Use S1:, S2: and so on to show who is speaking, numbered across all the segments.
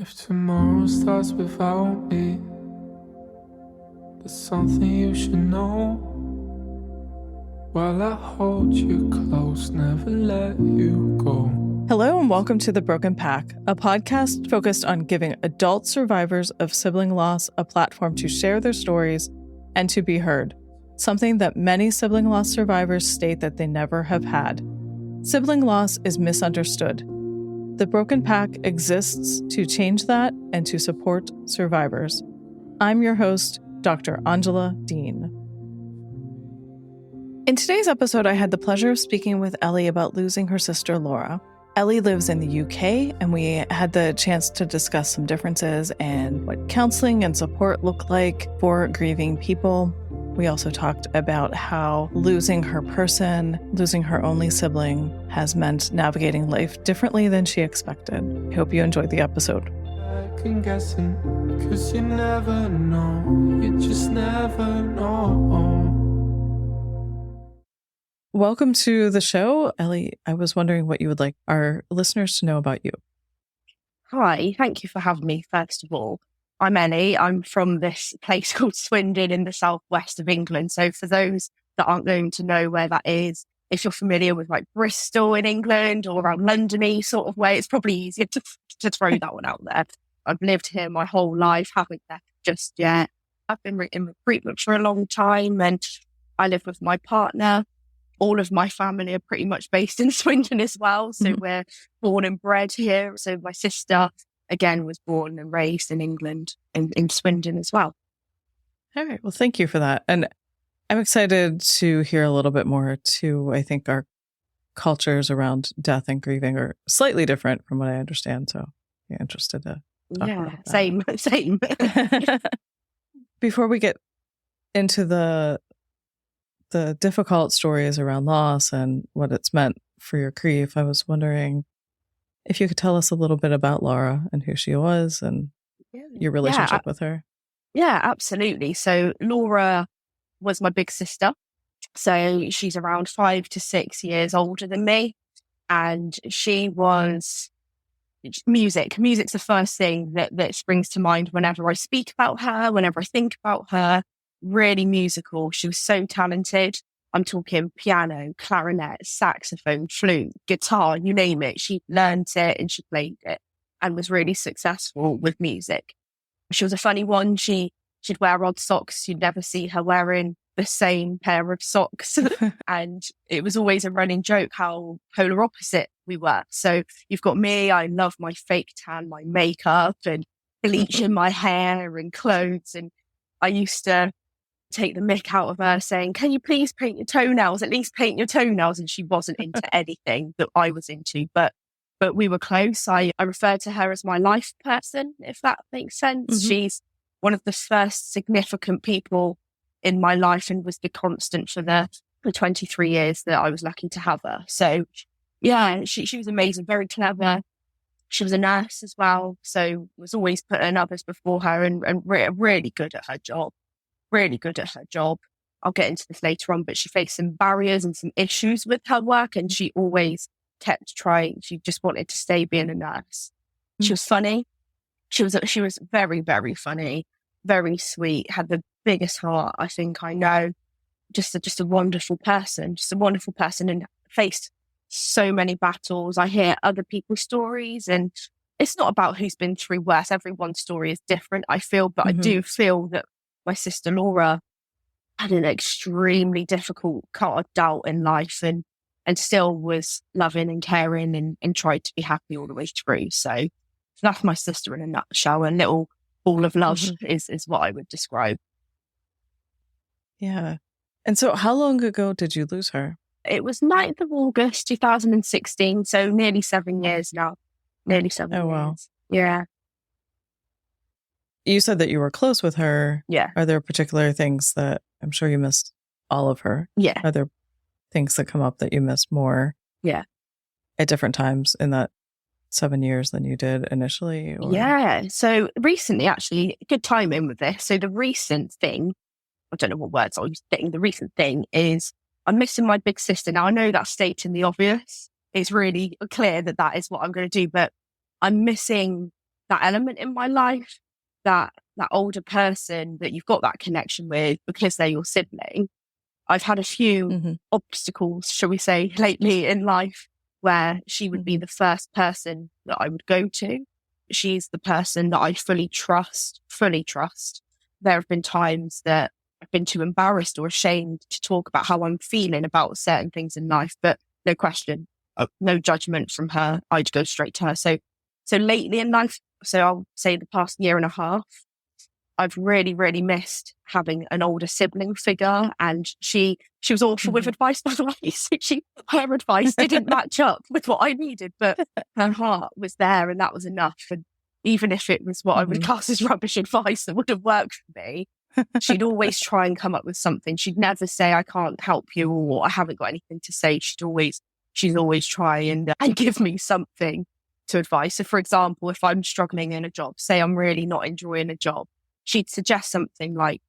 S1: If tomorrow starts without me, there's something you should know. While I hold you close, never let you go.
S2: Hello and welcome to The Broken Pack, a podcast focused on giving adult survivors of sibling loss a platform to share their stories and to be heard, something that many sibling loss survivors state that they never have had. Sibling loss is misunderstood. The Broken Pack exists to change that and to support survivors. I'm your host, Dr. Angela Dean. In today's episode, I had the pleasure of speaking with Elly about losing her sister, Laura. Elly lives in the UK, and we had the chance to discuss some differences and what counseling and support look like for grieving people. We also talked about how losing her person, losing her only sibling, has meant navigating life differently than she expected. I hope you enjoyed the episode.
S1: Second guessing, 'cause you never know, you just never know.
S2: Welcome to the show. Elly, I was wondering what you would like our listeners to know about you.
S3: Hi, thank you for having me, first of all. I'm Elly. I'm from this place called Swindon in the southwest of England. So for those that aren't going to know where that is, if you're familiar with like Bristol in England or around London-y sort of way, it's probably easier to throw that one out there. I've lived here my whole life, haven't left just yet. I've been in recruitment for a long time and I live with my partner. All of my family are pretty much based in Swindon as well. So we're born and bred here. So my sister, again, was born and raised in England, in Swindon as well.
S2: All right. Well, thank you for that. And I'm excited to hear a little bit more too. I think our cultures around death and grieving are slightly different from what I understand. So you're interested to talk about that.
S3: Same.
S2: Before we get into the difficult stories around loss and what it's meant for your grief, I was wondering if you could tell us a little bit about Laura and who she was and your relationship with her.
S3: Yeah, absolutely. So Laura was my big sister. So she's around 5 to 6 years older than me. And she was music. Music's the first thing that springs to mind whenever I speak about her, whenever I think about her. Really musical. She was so talented. I'm talking piano, clarinet, saxophone, flute, guitar, you name it. She learned it and she played it and was really successful with music. She was a funny one. She'd wear odd socks. You'd never see her wearing the same pair of socks. And it was always a running joke how polar opposite we were. So you've got me, I love my fake tan, my makeup and bleaching my hair and clothes. And I used to take the mick out of her saying, can you please paint your toenails, at least paint your toenails? And she wasn't into anything that I was into, but we were close. I refer to her as my life person, if that makes sense.
S2: Mm-hmm.
S3: She's one of the first significant people in my life and was the constant for the 23 years that I was lucky to have her. So yeah, she was amazing, very clever. She was a nurse as well, so was always putting others before her and really good at her job. Really good at her job. I'll get into this later on, but she faced some barriers and some issues with her work and she always kept trying. She just wanted to stay being a nurse. She was funny. She was very, very funny, very sweet, had the biggest heart I think I know. Just a wonderful person, and faced so many battles. I hear other people's stories and it's not about who's been through worse. Everyone's story is different, I feel, but I do feel that my sister Laura had an extremely difficult carved out in life and still was loving and caring and tried to be happy all the way through. So that's my sister in a nutshell. A little ball of love is what I would describe.
S2: Yeah. And so how long ago did you lose her?
S3: It was 9th of August, 2016. So nearly 7 years now. Nearly 7 years.
S2: Oh, wow.
S3: Yeah.
S2: You said that you were close with her.
S3: Yeah.
S2: Are there particular things that I'm sure you missed all of her?
S3: Yeah.
S2: Are there things that come up that you missed more?
S3: Yeah.
S2: At different times in that 7 years than you did initially? Or?
S3: Yeah. So recently, actually, good timing with this. So the recent thing, I don't know what words I was getting. The recent thing is I'm missing my big sister. Now, I know that's stating the obvious. It's really clear that is what I'm going to do, but I'm missing that element in my life, that older person that you've got that connection with because they're your sibling. I've had a few obstacles, shall we say, lately in life where she would be the first person that I would go to. She's the person that I fully trust. There have been times that I've been too embarrassed or ashamed to talk about how I'm feeling about certain things in life, but no question, no judgment from her. I'd go straight to her. So lately in life, so I'll say the past year and a half, I've really, really missed having an older sibling figure. And she was awful with advice, by the way. So her advice didn't match up with what I needed, but her heart was there and that was enough. And even if it was what I would class as rubbish advice that would have worked for me, she'd always try and come up with something. She'd never say, I can't help you, or I haven't got anything to say. She'd always try and give me something to advise. So for example, if I'm struggling in a job, say I'm really not enjoying a job, she'd suggest something like,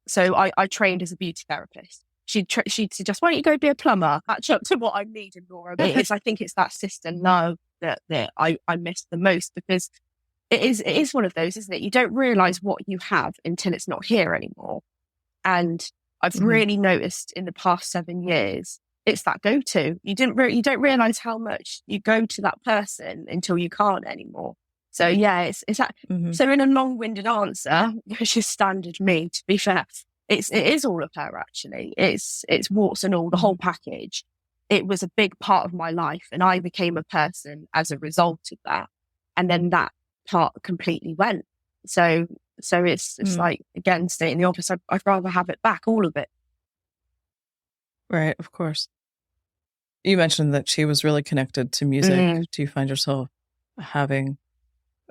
S3: so I trained as a beauty therapist. She'd suggest, why don't you go be a plumber? Match up to what I'm needing, Laura. I think it's that sister love that I miss the most, because it is one of those, isn't it? You don't realise what you have until it's not here anymore. And I've really noticed in the past 7 years, it's that go-to. You don't realise how much you go to that person until you can't anymore. So yeah, it's that. So in a long-winded answer, which is standard me, to be fair, it is all of her actually. It's warts and all, the whole package. It was a big part of my life, and I became a person as a result of that. And then that part completely went. So it's like, again, stay in the office. I'd rather have it back, all of it.
S2: Right, of course. You mentioned that she was really connected to music. Do you find yourself having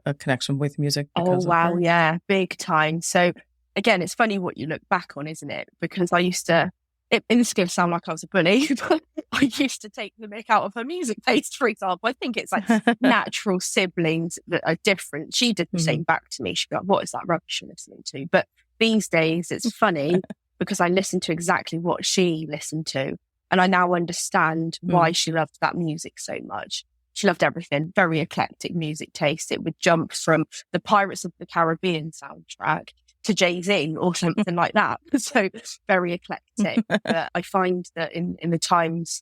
S2: a connection with music because of her?
S3: Yeah, big time. So again, it's funny what you look back on, isn't it? Because I used to, this is going to sound like I was a bully, but I used to take the mick out of her music taste, for example. I think it's like natural siblings that are different. She did the same back to me. She'd be like, what is that rubbish you're listening to? But these days it's funny because I listen to exactly what she listened to. And I now understand why she loved that music so much. She loved everything, very eclectic music taste. It would jump from the Pirates of the Caribbean soundtrack to Jay-Z or something like that. So very eclectic. But I find that in the times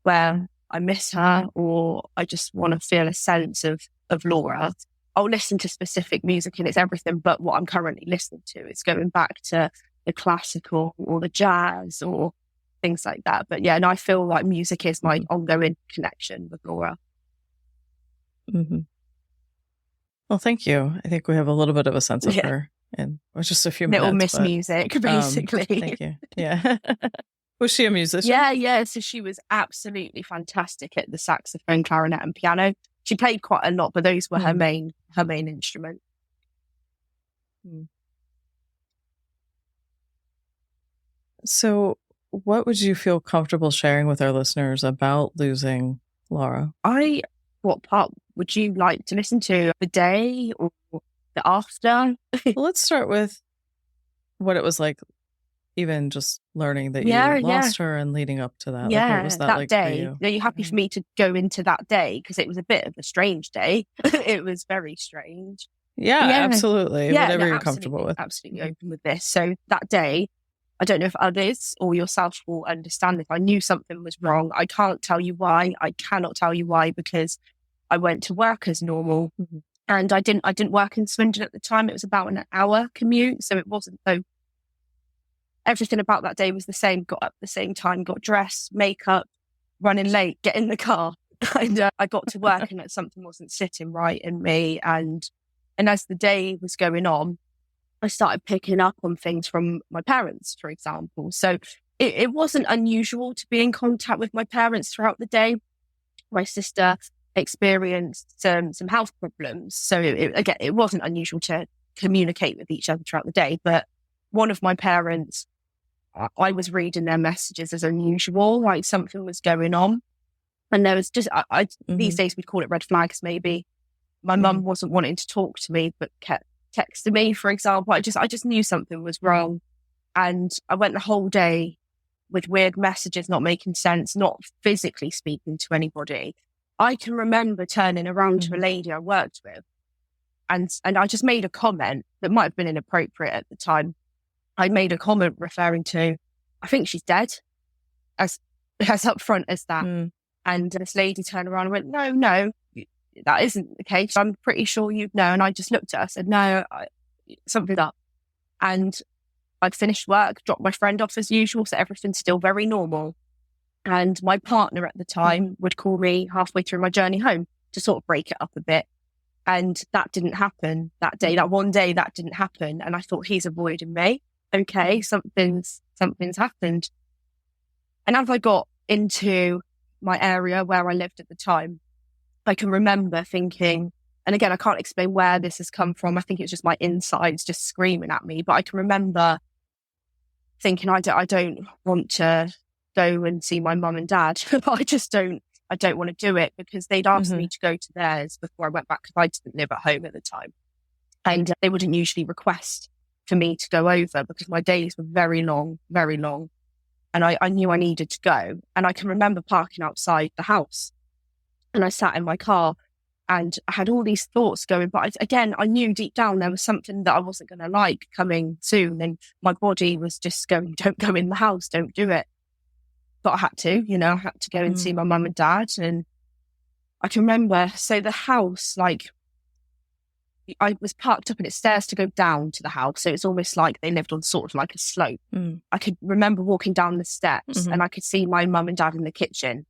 S3: where I miss her or I just want to feel a sense of Laura, I'll listen to specific music, and it's everything but what I'm currently listening to. It's going back to the classical or the jazz or things like that. But yeah, and I feel like music is my ongoing connection with Laura.
S2: Well, thank you. I think we have a little bit of a sense of her in just a few minutes.
S3: Little Miss Music, basically.
S2: Thank you. Yeah. Was she a musician?
S3: Yeah. So she was absolutely fantastic at the saxophone, clarinet, and piano. She played quite a lot, but those were her main instrument.
S2: So what would you feel comfortable sharing with our listeners about losing Laura?
S3: What part would you like to listen to? The day or the after?
S2: Well, let's start with what it was like, even just learning that you lost her and leading up to that.
S3: Yeah,
S2: like, what was that like
S3: day.
S2: for you?
S3: Are you happy for me to go into that day? Because it was a bit of a strange day. It was very strange.
S2: Yeah, absolutely. Whatever you're comfortable with.
S3: Absolutely open with this. So that day, I don't know if others or yourself will understand this. I knew something was wrong. I can't tell you why. I cannot tell you why, because I went to work as normal, and I didn't work in Swindon at the time. It was about an hour commute, so it wasn't so. Everything about that day was the same. Got up at the same time, got dressed, makeup, running late, get in the car, and I got to work, and something wasn't sitting right in me. And as the day was going on, I started picking up on things from my parents, for example. So it wasn't unusual to be in contact with my parents throughout the day. My sister experienced some health problems. So it wasn't unusual to communicate with each other throughout the day. But one of my parents, I was reading their messages as unusual, like something was going on. And there was just, these days we'd call it red flags maybe. My mum wasn't wanting to talk to me, but kept texting me, for example. I just knew something was wrong. And I went the whole day with weird messages, not making sense, not physically speaking to anybody. I can remember turning around to a lady I worked with And I just made a comment that might have been inappropriate at the time. I made a comment referring to, I think she's dead, as upfront as that. And this lady turned around and went, no, that isn't the case. I'm pretty sure you'd know. And I just looked at her and said, no, something's up. And I'd finished work, dropped my friend off as usual, so everything's still very normal. And my partner at the time would call me halfway through my journey home to sort of break it up a bit. And that didn't happen that day. That one day, that didn't happen. And I thought, he's avoiding me. Okay, something's happened. And as I got into my area where I lived at the time, I can remember thinking, and again, I can't explain where this has come from. I think it's just my insides just screaming at me. But I can remember thinking, I don't want to go and see my mum and dad. I don't want to do it, because they'd asked me to go to theirs before I went back, because I didn't live at home at the time. And they wouldn't usually request for me to go over, because my days were very long, very long. And I knew I needed to go. And I can remember parking outside the house. And I sat in my car and I had all these thoughts going. But I knew deep down there was something that I wasn't going to like coming soon. And my body was just going, don't go in the house, don't do it. But I had to, I had to go and see my mum and dad. And I can remember, so the house, like, I was parked up and it's stairs to go down to the house. So it's almost like they lived on sort of like a slope. I could remember walking down the steps and I could see my mum and dad in the kitchen.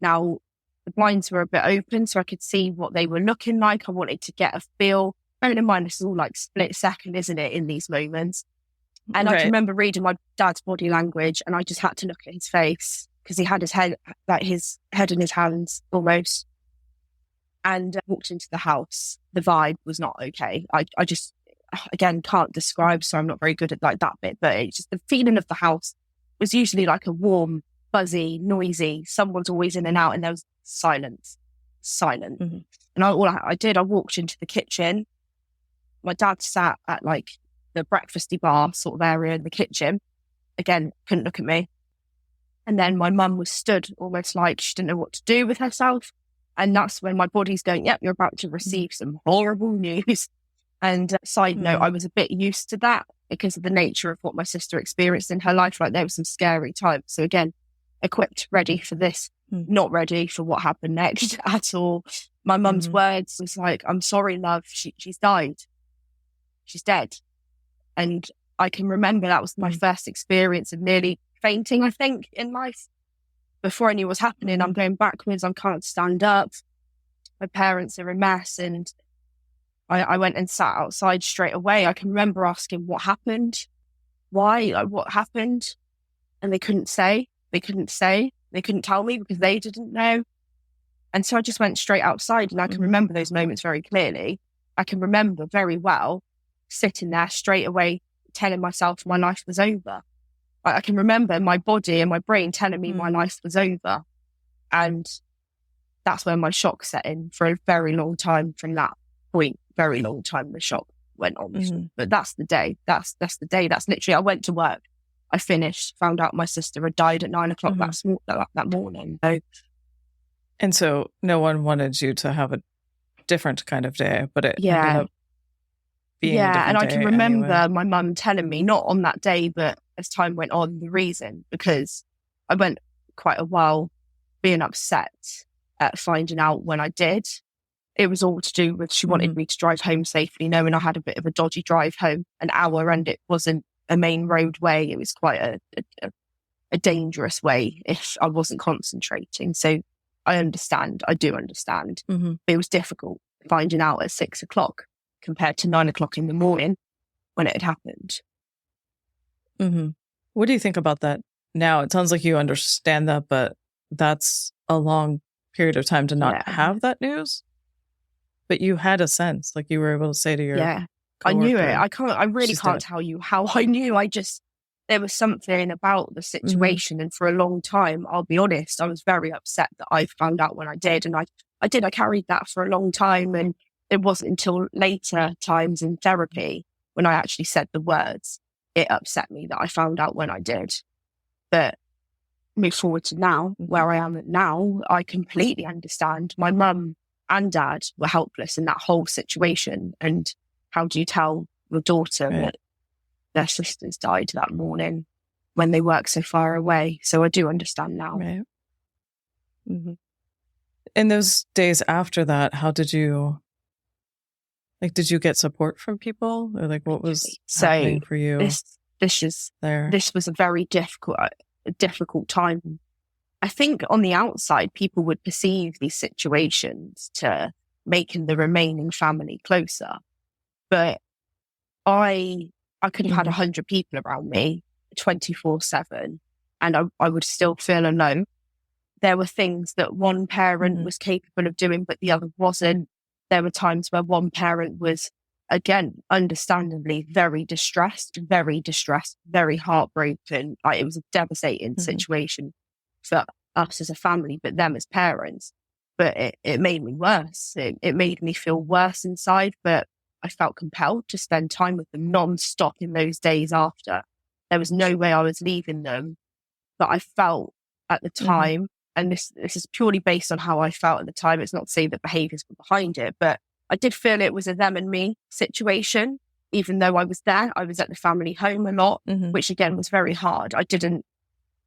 S3: Now, the blinds were a bit open, so I could see what they were looking like. I wanted to get a feel. Bearing in mind, this is all like split second, isn't it, in these moments? And I can remember reading my dad's body language, and I just had to look at his face, because he had his head in his hands almost. And walked into the house. The vibe was not okay. I just, again, can't describe, so I'm not very good at like that bit, but it's just the feeling of the house was usually like a warm, buzzy, noisy, someone's always in and out, and there was silent. And I walked into the kitchen. My dad sat at like the breakfasty bar sort of area in the kitchen. Again, couldn't look at me. And then my mum was stood almost like she didn't know what to do with herself. And that's when my body's going, yep, you're about to receive some horrible news. And side note, I was a bit used to that because of the nature of what my sister experienced in her life. Like, there was some scary times. So again, equipped, ready for this, not ready for what happened next at all. My mum's words was like, I'm sorry, love, she's died. She's dead. And I can remember that was my first experience of nearly fainting, I think, in life. Before I knew what was happening, I'm going backwards. I can't stand up. My parents are a mess. And I went and sat outside straight away. I can remember asking what happened, why, like, what happened. And they couldn't say. They couldn't tell me because they didn't know. And so I just went straight outside, and I can remember those moments very clearly. I can remember very well sitting there straight away, telling myself my life was over. I can remember my body and my brain telling me my life was over. And that's when my shock set in for a very long time from that point. Very long time the shock went on. But that's the day. That's the day. That's literally, I went to work. I finished, found out my sister had died at 9 o'clock that morning.
S2: And so no one wanted you to have a different kind of day, but it ended up being a different
S3: and I
S2: day
S3: can remember
S2: anyway.
S3: my mum telling me, not on that day, but as time went on, the reason, because I went quite a while being upset at finding out when I did. It was all to do with she wanted me to drive home safely, knowing I had a bit of a dodgy drive home, an hour, and it wasn't a main roadway. It was quite a dangerous way if I wasn't concentrating. So I do understand. But it was difficult finding out at 6 o'clock compared to 9 o'clock in the morning when it had happened.
S2: What do you think about that now? It sounds like you understand that, but that's a long period of time to not have that news. But you had a sense, like you were able to say to your
S3: I knew it.
S2: coworker,
S3: I really can't tell you how I knew. There was something about the situation. And for a long time, I'll be honest, I was very upset that I found out when I did. And I carried that for a long time. And it wasn't until later times in therapy when I actually said the words, it upset me that I found out when I did. But move forward to now, where I am now, I completely understand. My mum and dad were helpless in that whole situation. And how do you tell your daughter that their sisters died that morning when they work so far away? So I do understand now.
S2: Right. Mm-hmm. In those days after that, how did you get support from people, or like what was happening for you?
S3: This was a very difficult time. I think on the outside, people would perceive these situations to making the remaining family closer, but I could have had 100 people around me 24/7, and I would still feel alone. There were things that one parent was capable of doing, but the other wasn't. There were times where one parent was, again, understandably very distressed, very heartbroken. Like, it was a devastating situation for us as a family, but them as parents. But it made me worse. It made me feel worse inside, but I felt compelled to spend time with them non-stop in those days after. There was no way I was leaving them, but I felt at the time, and this is purely based on how I felt at the time. It's not to say that behaviours were behind it, but I did feel it was a them and me situation. Even though I was there, I was at the family home a lot, which again was very hard. I didn't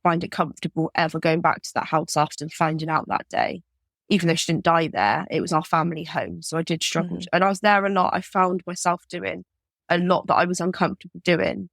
S3: find it comfortable ever going back to that house after finding out that day. Even though she didn't die there, it was our family home. So I did struggle. And I was there a lot. I found myself doing a lot that I was uncomfortable doing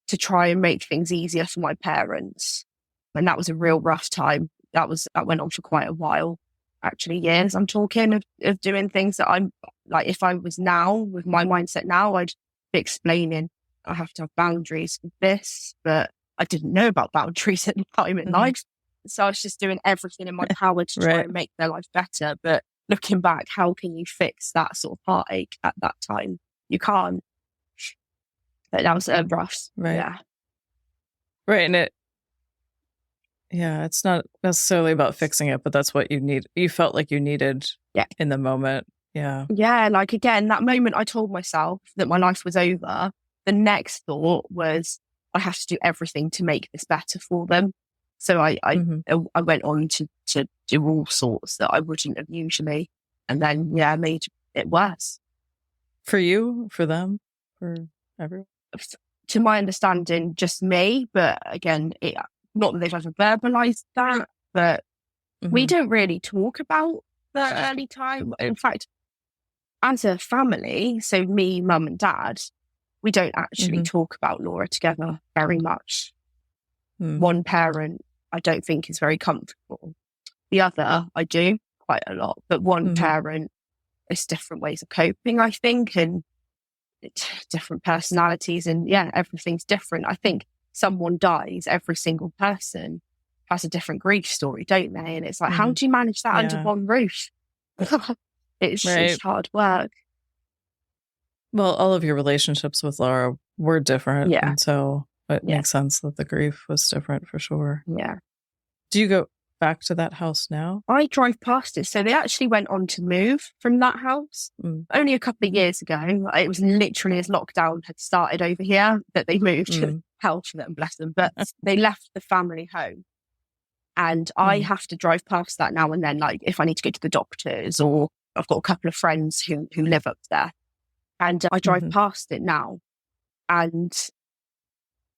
S3: to try and make things easier for my parents. And that was a real rough time. That went on for quite a while, actually, years. I'm talking of doing things that I'm like, if I was now with my mindset now, I'd be explaining I have to have boundaries with this, but I didn't know about boundaries at the time in life. So I was just doing everything in my power to try and make their life better. But looking back, how can you fix that sort of heartache at that time? You can't. But that was rough.
S2: Right.
S3: Yeah.
S2: Right. And it's not necessarily about fixing it, but that's what you need. You felt like you needed in the moment. Yeah.
S3: Yeah. Like, again, that moment I told myself that my life was over, the next thought was, I have to do everything to make this better for them. So I went on to do all sorts that I wouldn't have usually. And then, made it worse.
S2: For you, for them, for everyone?
S3: To my understanding, just me. But again, not that they've ever verbalised that, but we don't really talk about the early time. In fact, as a family, so me, mum and dad, we don't actually talk about Laura together very much. One parent, I don't think is very comfortable. The other, I do quite a lot. But one parent, it's different ways of coping, I think, and different personalities. And everything's different. I think someone dies, every single person has a different grief story, don't they? And it's like, how do you manage that under one roof? It's hard work.
S2: Well, all of your relationships with Laura were different.
S3: Yeah.
S2: And so it makes sense that the grief was different for sure.
S3: Yeah.
S2: Do you go back to that house now?
S3: I drive past it. So they actually went on to move from that house only a couple of years ago. It was literally as lockdown had started over here that they moved. Hell for them, bless them. But they left the family home. And I have to drive past that now and then, like if I need to go to the doctors, or I've got a couple of friends who live up there. And I drive past it now. And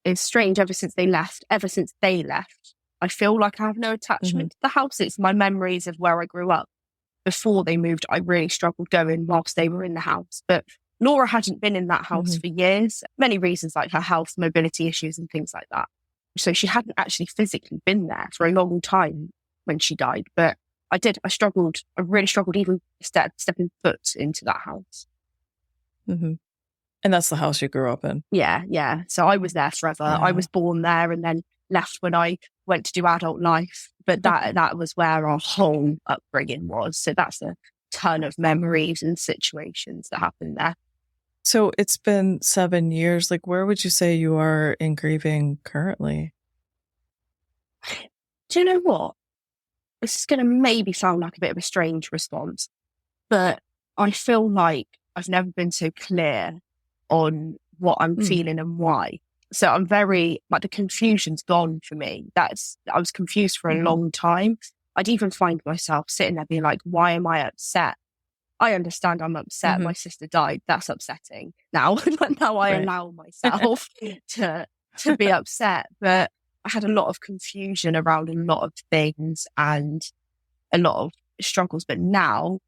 S3: it's strange, ever since they left, I feel like I have no attachment to the house. It's my memories of where I grew up. Before they moved, I really struggled going whilst they were in the house. But Laura hadn't been in that house for years. Many reasons, like her health, mobility issues and things like that. So she hadn't actually physically been there for a long time when she died. But I really struggled even stepping foot into that house.
S2: And that's the house you grew up in?
S3: Yeah. So I was there forever. Yeah. I was born there and then left when I went to do adult life. But that was where our whole upbringing was. So that's a ton of memories and situations that happened there.
S2: So it's been 7 years. Like, where would you say you are in grieving currently?
S3: Do you know what? This is going to maybe sound like a bit of a strange response, but I feel like I've never been so clear on what I'm feeling and why. So I'm very, like, the confusion's gone for me. I was confused for a long time. I'd even find myself sitting there being like, why am I upset? I understand I'm upset. My sister died. That's upsetting. Now, now I allow myself to be upset. But I had a lot of confusion around a lot of things and a lot of struggles. But now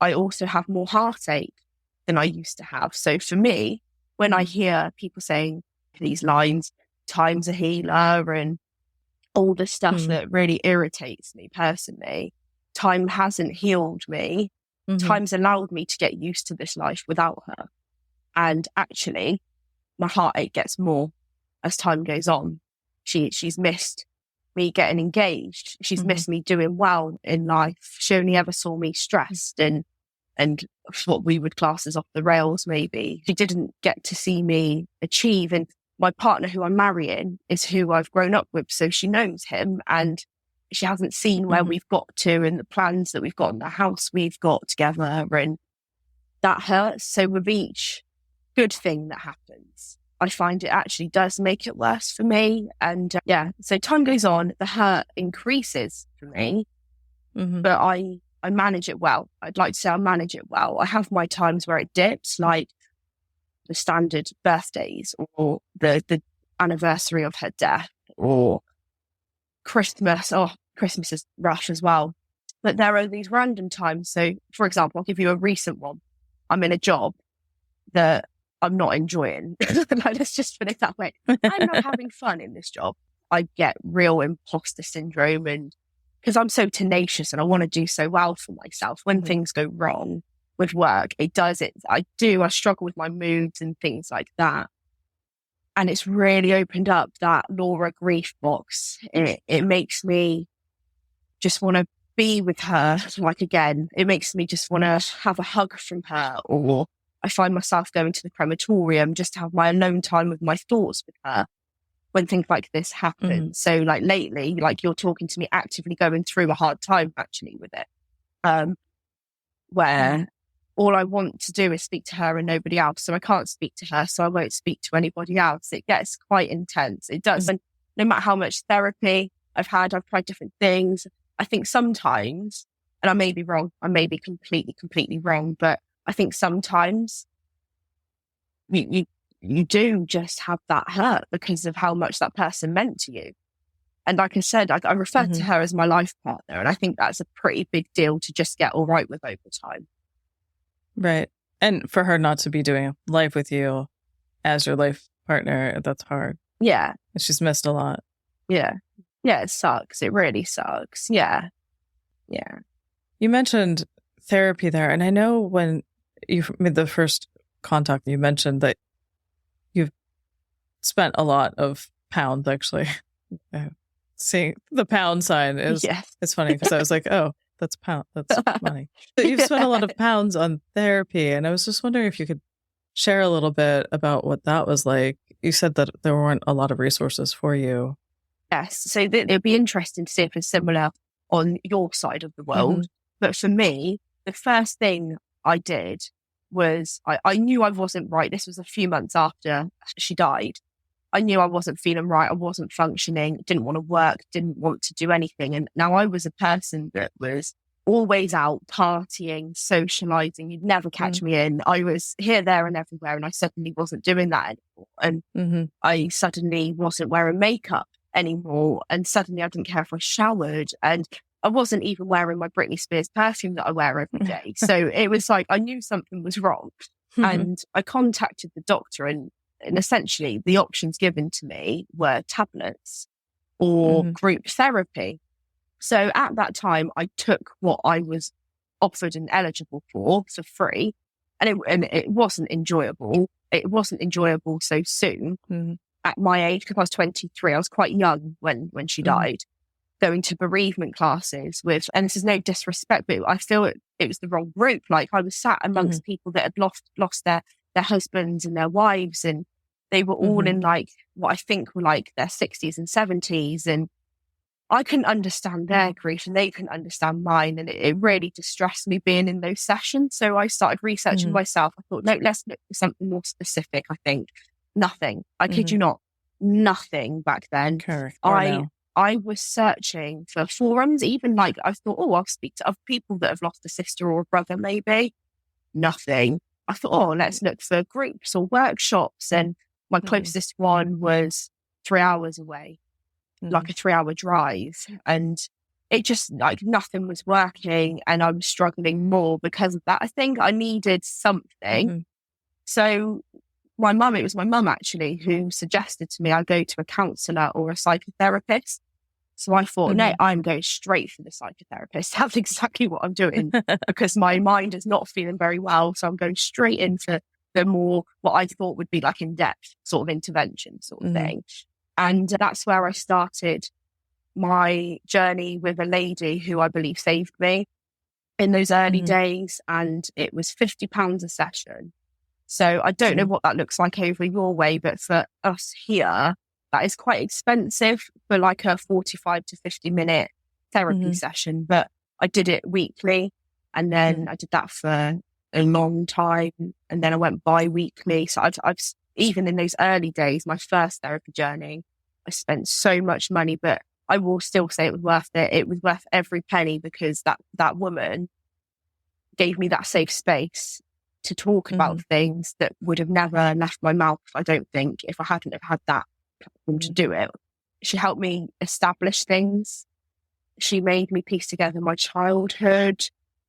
S3: I also have more heartache than I used to have. So for me, when I hear people saying these lines, time's a healer and all the stuff that really irritates me personally, time hasn't healed me. Time's allowed me to get used to this life without her. And actually, my heartache gets more as time goes on. She's missed me getting engaged. She's missed me doing well in life. She only ever saw me stressed and what we would class as off the rails, maybe. She didn't get to see me achieve. And my partner who I'm marrying is who I've grown up with. So she knows him and she hasn't seen where we've got to and the plans that we've got in the house we've got together. And that hurts. So with each good thing that happens, I find it actually does make it worse for me. And so time goes on, the hurt increases for me, but I manage it well. I'd like to say I manage it well. I have my times where it dips, like the standard birthdays or the anniversary of her death or Christmas. Oh, Christmas is rough as well. But there are these random times. So, for example, I'll give you a recent one. I'm in a job that I'm not enjoying. Like, let's just put it that way. I'm not having fun in this job. I get real imposter syndrome, and because I'm so tenacious and I want to do so well for myself, when things go wrong with work, I struggle with my moods and things like that. And it's really opened up that Laura grief box. It makes me just want to be with her. Like, again, it makes me just want to have a hug from her, or I find myself going to the crematorium just to have my alone time with my thoughts with her when things like this happen. So like lately, like you're talking to me, actively going through a hard time actually with it, where all I want to do is speak to her and nobody else. So I can't speak to her, so I won't speak to anybody else. It gets quite intense. It does. And no matter how much therapy I've tried different things. I think sometimes, and I may be wrong, I may be completely wrong, but I think sometimes you do just have that hurt because of how much that person meant to you. And like I said, I refer to her as my life partner. And I think that's a pretty big deal to just get all right with over time.
S2: Right. And for her not to be doing life with you as your life partner, that's hard.
S3: Yeah.
S2: And she's missed a lot.
S3: Yeah. Yeah, it sucks. It really sucks. Yeah. Yeah.
S2: You mentioned therapy there. And I know when you made the first contact, you mentioned that you've spent a lot of pounds, actually. Seeing the pound sign is it's funny because I was like, oh, that's pound. That's money. But you've spent a lot of pounds on therapy. And I was just wondering if you could share a little bit about what that was like. You said that there weren't a lot of resources for you.
S3: Yes. So it'd be interesting to see if it's similar on your side of the world. But for me, the first thing I did was I knew I wasn't right. This was a few months after she died. I knew I wasn't feeling right. I wasn't functioning, didn't want to work, didn't want to do anything. And now I was a person that was always out partying, socializing. You'd never catch me in. I was here, there and everywhere. And I suddenly wasn't doing that anymore. And I suddenly wasn't wearing makeup anymore. And suddenly I didn't care if I showered. And I wasn't even wearing my Britney Spears perfume that I wear every day. So it was like, I knew something was wrong. And I contacted the doctor and essentially the options given to me were tablets or group therapy. So at that time, I took what I was offered and eligible for free. And it wasn't enjoyable. It wasn't enjoyable so soon. At my age, because I was 23, I was quite young when she died, going to bereavement classes with, and this is no disrespect, but I feel it was the wrong group. Like, I was sat amongst people that had lost their husbands and their wives, and they were all in like what I think were like their 60s and 70s. And I couldn't understand their grief and they couldn't understand mine. And it really distressed me being in those sessions. So I started researching myself. I thought, no, let's look for something more specific. I think nothing. I kid you not, nothing back then.
S2: Correct.
S3: I was searching for forums, even like I thought, oh, I'll speak to other people that have lost a sister or a brother, maybe. Nothing. I thought, oh, let's look for groups or workshops. And my closest one was 3 hours away, like a 3-hour drive. And it just like nothing was working. And I was struggling more because of that. I think I needed something. So it was my mum actually who suggested to me I go to a counsellor or a psychotherapist. So I thought, no, I'm going straight for the psychotherapist. That's exactly what I'm doing because my mind is not feeling very well. So I'm going straight into the more what I thought would be like in-depth sort of intervention sort of thing. And that's where I started my journey with a lady who I believe saved me in those early days. And it was £50 a session. So I don't know what that looks like over your way, but for us here, that is quite expensive for like a 45 to 50-minute therapy session. But I did it weekly and then I did that for a long time. And then I went bi-weekly. So I've even in those early days, my first therapy journey, I spent so much money, but I will still say it was worth it. It was worth every penny because that woman gave me that safe space to talk about things that would have never left my mouth, I don't think, if I hadn't have had that platform to do it. She helped me establish things. She made me piece together my childhood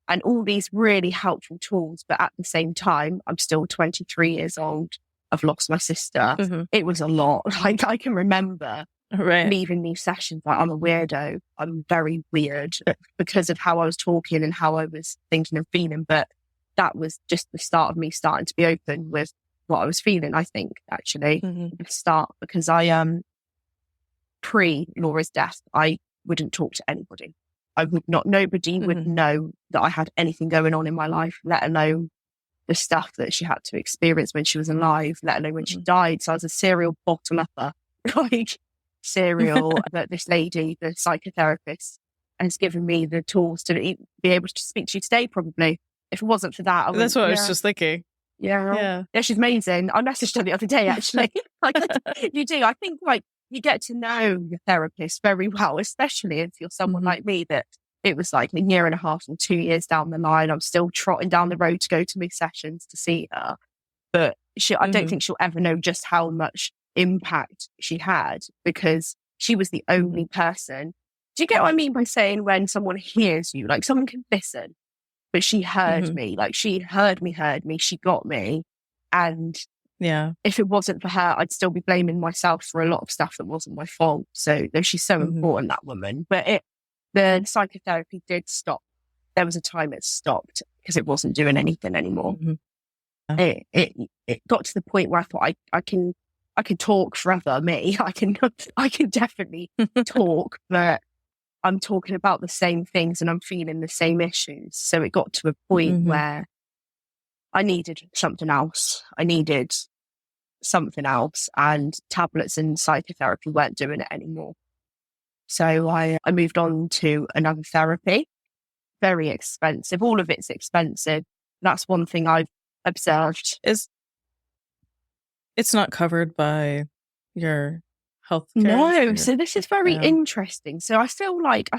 S3: and all these really helpful tools. But at the same time, I'm still 23 years old. I've lost my sister. It was a lot. Like I can remember leaving these sessions like I'm a weirdo. I'm very weird because of how I was talking and how I was thinking and feeling. But that was just the start of me starting to be open with what I was feeling, I think, actually, at the start, because I, pre-Laura's death, I wouldn't talk to anybody. Nobody would know that I had anything going on in my life, let alone the stuff that she had to experience when she was alive, let alone when she died. So I was a serial bottom upper, like serial, but this lady, the psychotherapist, has given me the tools to be able to speak to you today, probably. If it wasn't for that,
S2: that's what I was just thinking.
S3: Yeah, she's amazing. I messaged her the other day, actually. Like, you do. I think like you get to know your therapist very well, especially if you're someone like me that it was like a year and a half or 2 years down the line. I'm still trotting down the road to go to my sessions to see her. But I don't think she'll ever know just how much impact she had because she was the only person. Do you get what I mean by saying when someone hears you, like someone can listen? But she heard me, like she heard me, she got me. And if it wasn't for her, I'd still be blaming myself for a lot of stuff that wasn't my fault. So she's so important, that woman. But the psychotherapy did stop. There was a time it stopped because it wasn't doing anything anymore. It got to the point where I thought I can talk forever, me. I can definitely talk, but I'm talking about the same things and I'm feeling the same issues. So it got to a point where I needed something else. And tablets and psychotherapy weren't doing it anymore. So I moved on to another therapy. Very expensive. All of it's expensive. That's one thing I've observed.
S2: It's not covered by your health care?
S3: No, so this is very interesting. So I feel like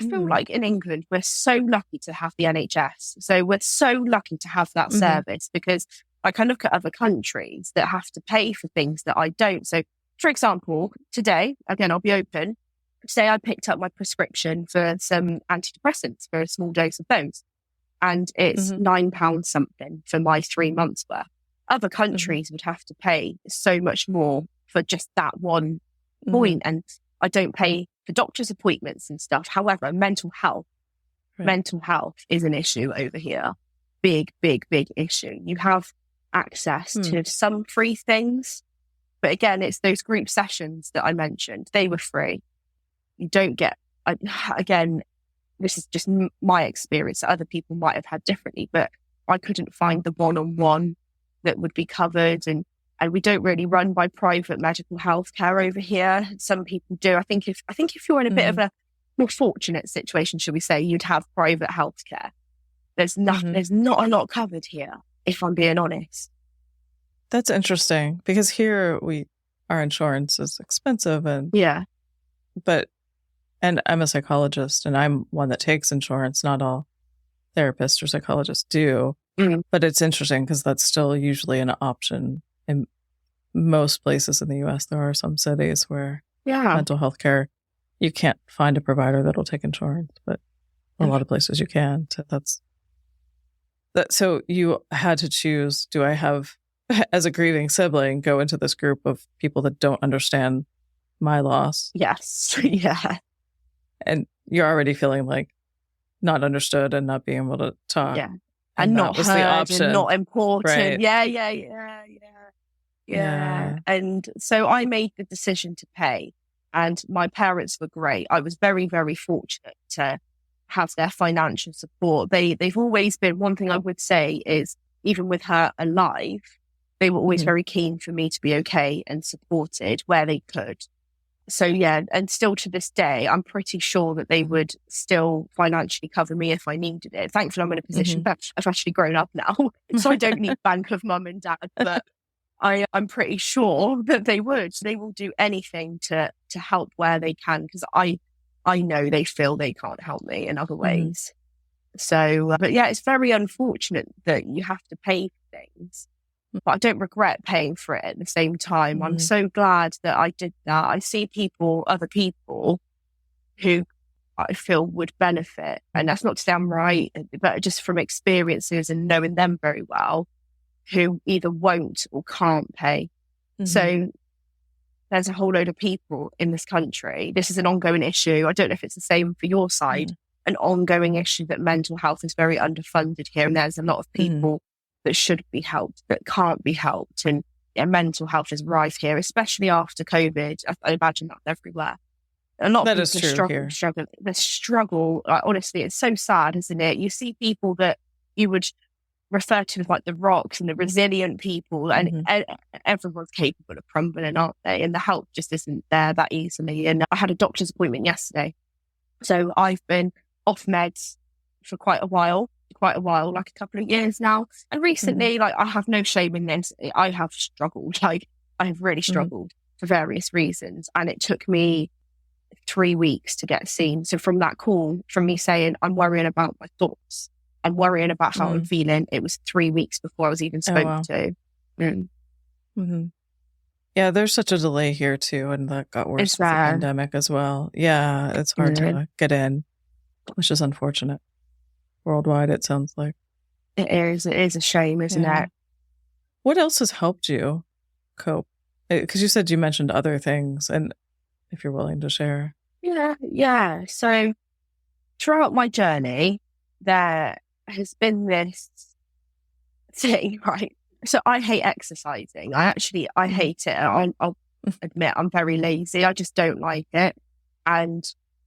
S3: in England we're so lucky to have the NHS. So we're so lucky to have that service because I can look at other countries that have to pay for things that I don't. So for example, today, again, I'll be open. Say I picked up my prescription for some antidepressants for a small dose of those. And it's £9 something for my 3 months worth. Other countries would have to pay so much more for just that one point. And I don't pay for doctor's appointments and stuff. However, mental health is an issue over here. Big issue. You have access to some free things, but again, it's those group sessions that I mentioned. They were free. You don't get, again, this is just my experience. Other people might have had differently, but I couldn't find the one-on-one that would be covered. And we don't really run by private medical health care over here. Some people do. I think if you're in a bit of a more fortunate situation, should we say, you'd have private health care. There's not a lot covered here, if I'm being honest.
S2: That's interesting because here our insurance is expensive but And I'm a psychologist, and I'm one that takes insurance. Not all therapists or psychologists do. But it's interesting because that's still usually an option in most places in the US. There are some cities where mental health care, you can't find a provider that'll take insurance, but a lot of places you can. So so you had to choose, do I have, as a grieving sibling, go into this group of people that don't understand my loss?
S3: Yes. Yeah.
S2: And you're already feeling like not understood and not being able to talk.
S3: Yeah. And not
S2: was
S3: heard
S2: the option.
S3: and not important.
S2: Right.
S3: Yeah. And so I made the decision to pay, and my parents were great. I was very, very fortunate to have their financial support. They've always been, one thing I would say is, even with her alive, they were always very keen for me to be okay and supported where they could. So yeah, and still to this day, I'm pretty sure that they would still financially cover me if I needed it. Thankfully, I'm in a position that I've actually grown up now, so I don't need bank of mum and dad. But I'm pretty sure that they would. They will do anything to help where they can, because I know they feel they can't help me in other ways. So, but yeah, it's very unfortunate that you have to pay for things. But I don't regret paying for it at the same time. I'm so glad that I did that. I see other people who I feel would benefit. And that's not to say I'm right, but just from experiences and knowing them very well, who either won't or can't pay. So there's a whole load of people in this country. This is an ongoing issue. I don't know if it's the same for your side, an ongoing issue that mental health is very underfunded here. And there's a lot of people that should be helped, that can't be helped. And mental health is rife here, especially after COVID. I imagine that's everywhere. A lot of people struggle. The struggle, honestly, it's so sad, isn't it? You see people that you would refer to as like the rocks and the resilient people, and everyone's capable of crumbling, aren't they? And the help just isn't there that easily. And I had a doctor's appointment yesterday. So I've been off meds for quite a while, like a couple of years now. And recently, like, I have no shame in this. I have struggled. Like, I have really struggled for various reasons. And it took me 3 weeks to get seen. So from that call, from me saying, I'm worrying about my thoughts and worrying about how I'm feeling, it was 3 weeks before I was even spoken to.
S2: Yeah, there's such a delay here too. And that got worse with the pandemic as well. Yeah, it's hard to get in, which is unfortunate. Worldwide, it sounds like.
S3: It is a shame, isn't it?
S2: What else has helped you cope? Because you said you mentioned other things, and if you're willing to share.
S3: Yeah. So throughout my journey, there has been this thing, right? So I hate exercising. I hate it. I'll admit I'm very lazy. I just don't like it. And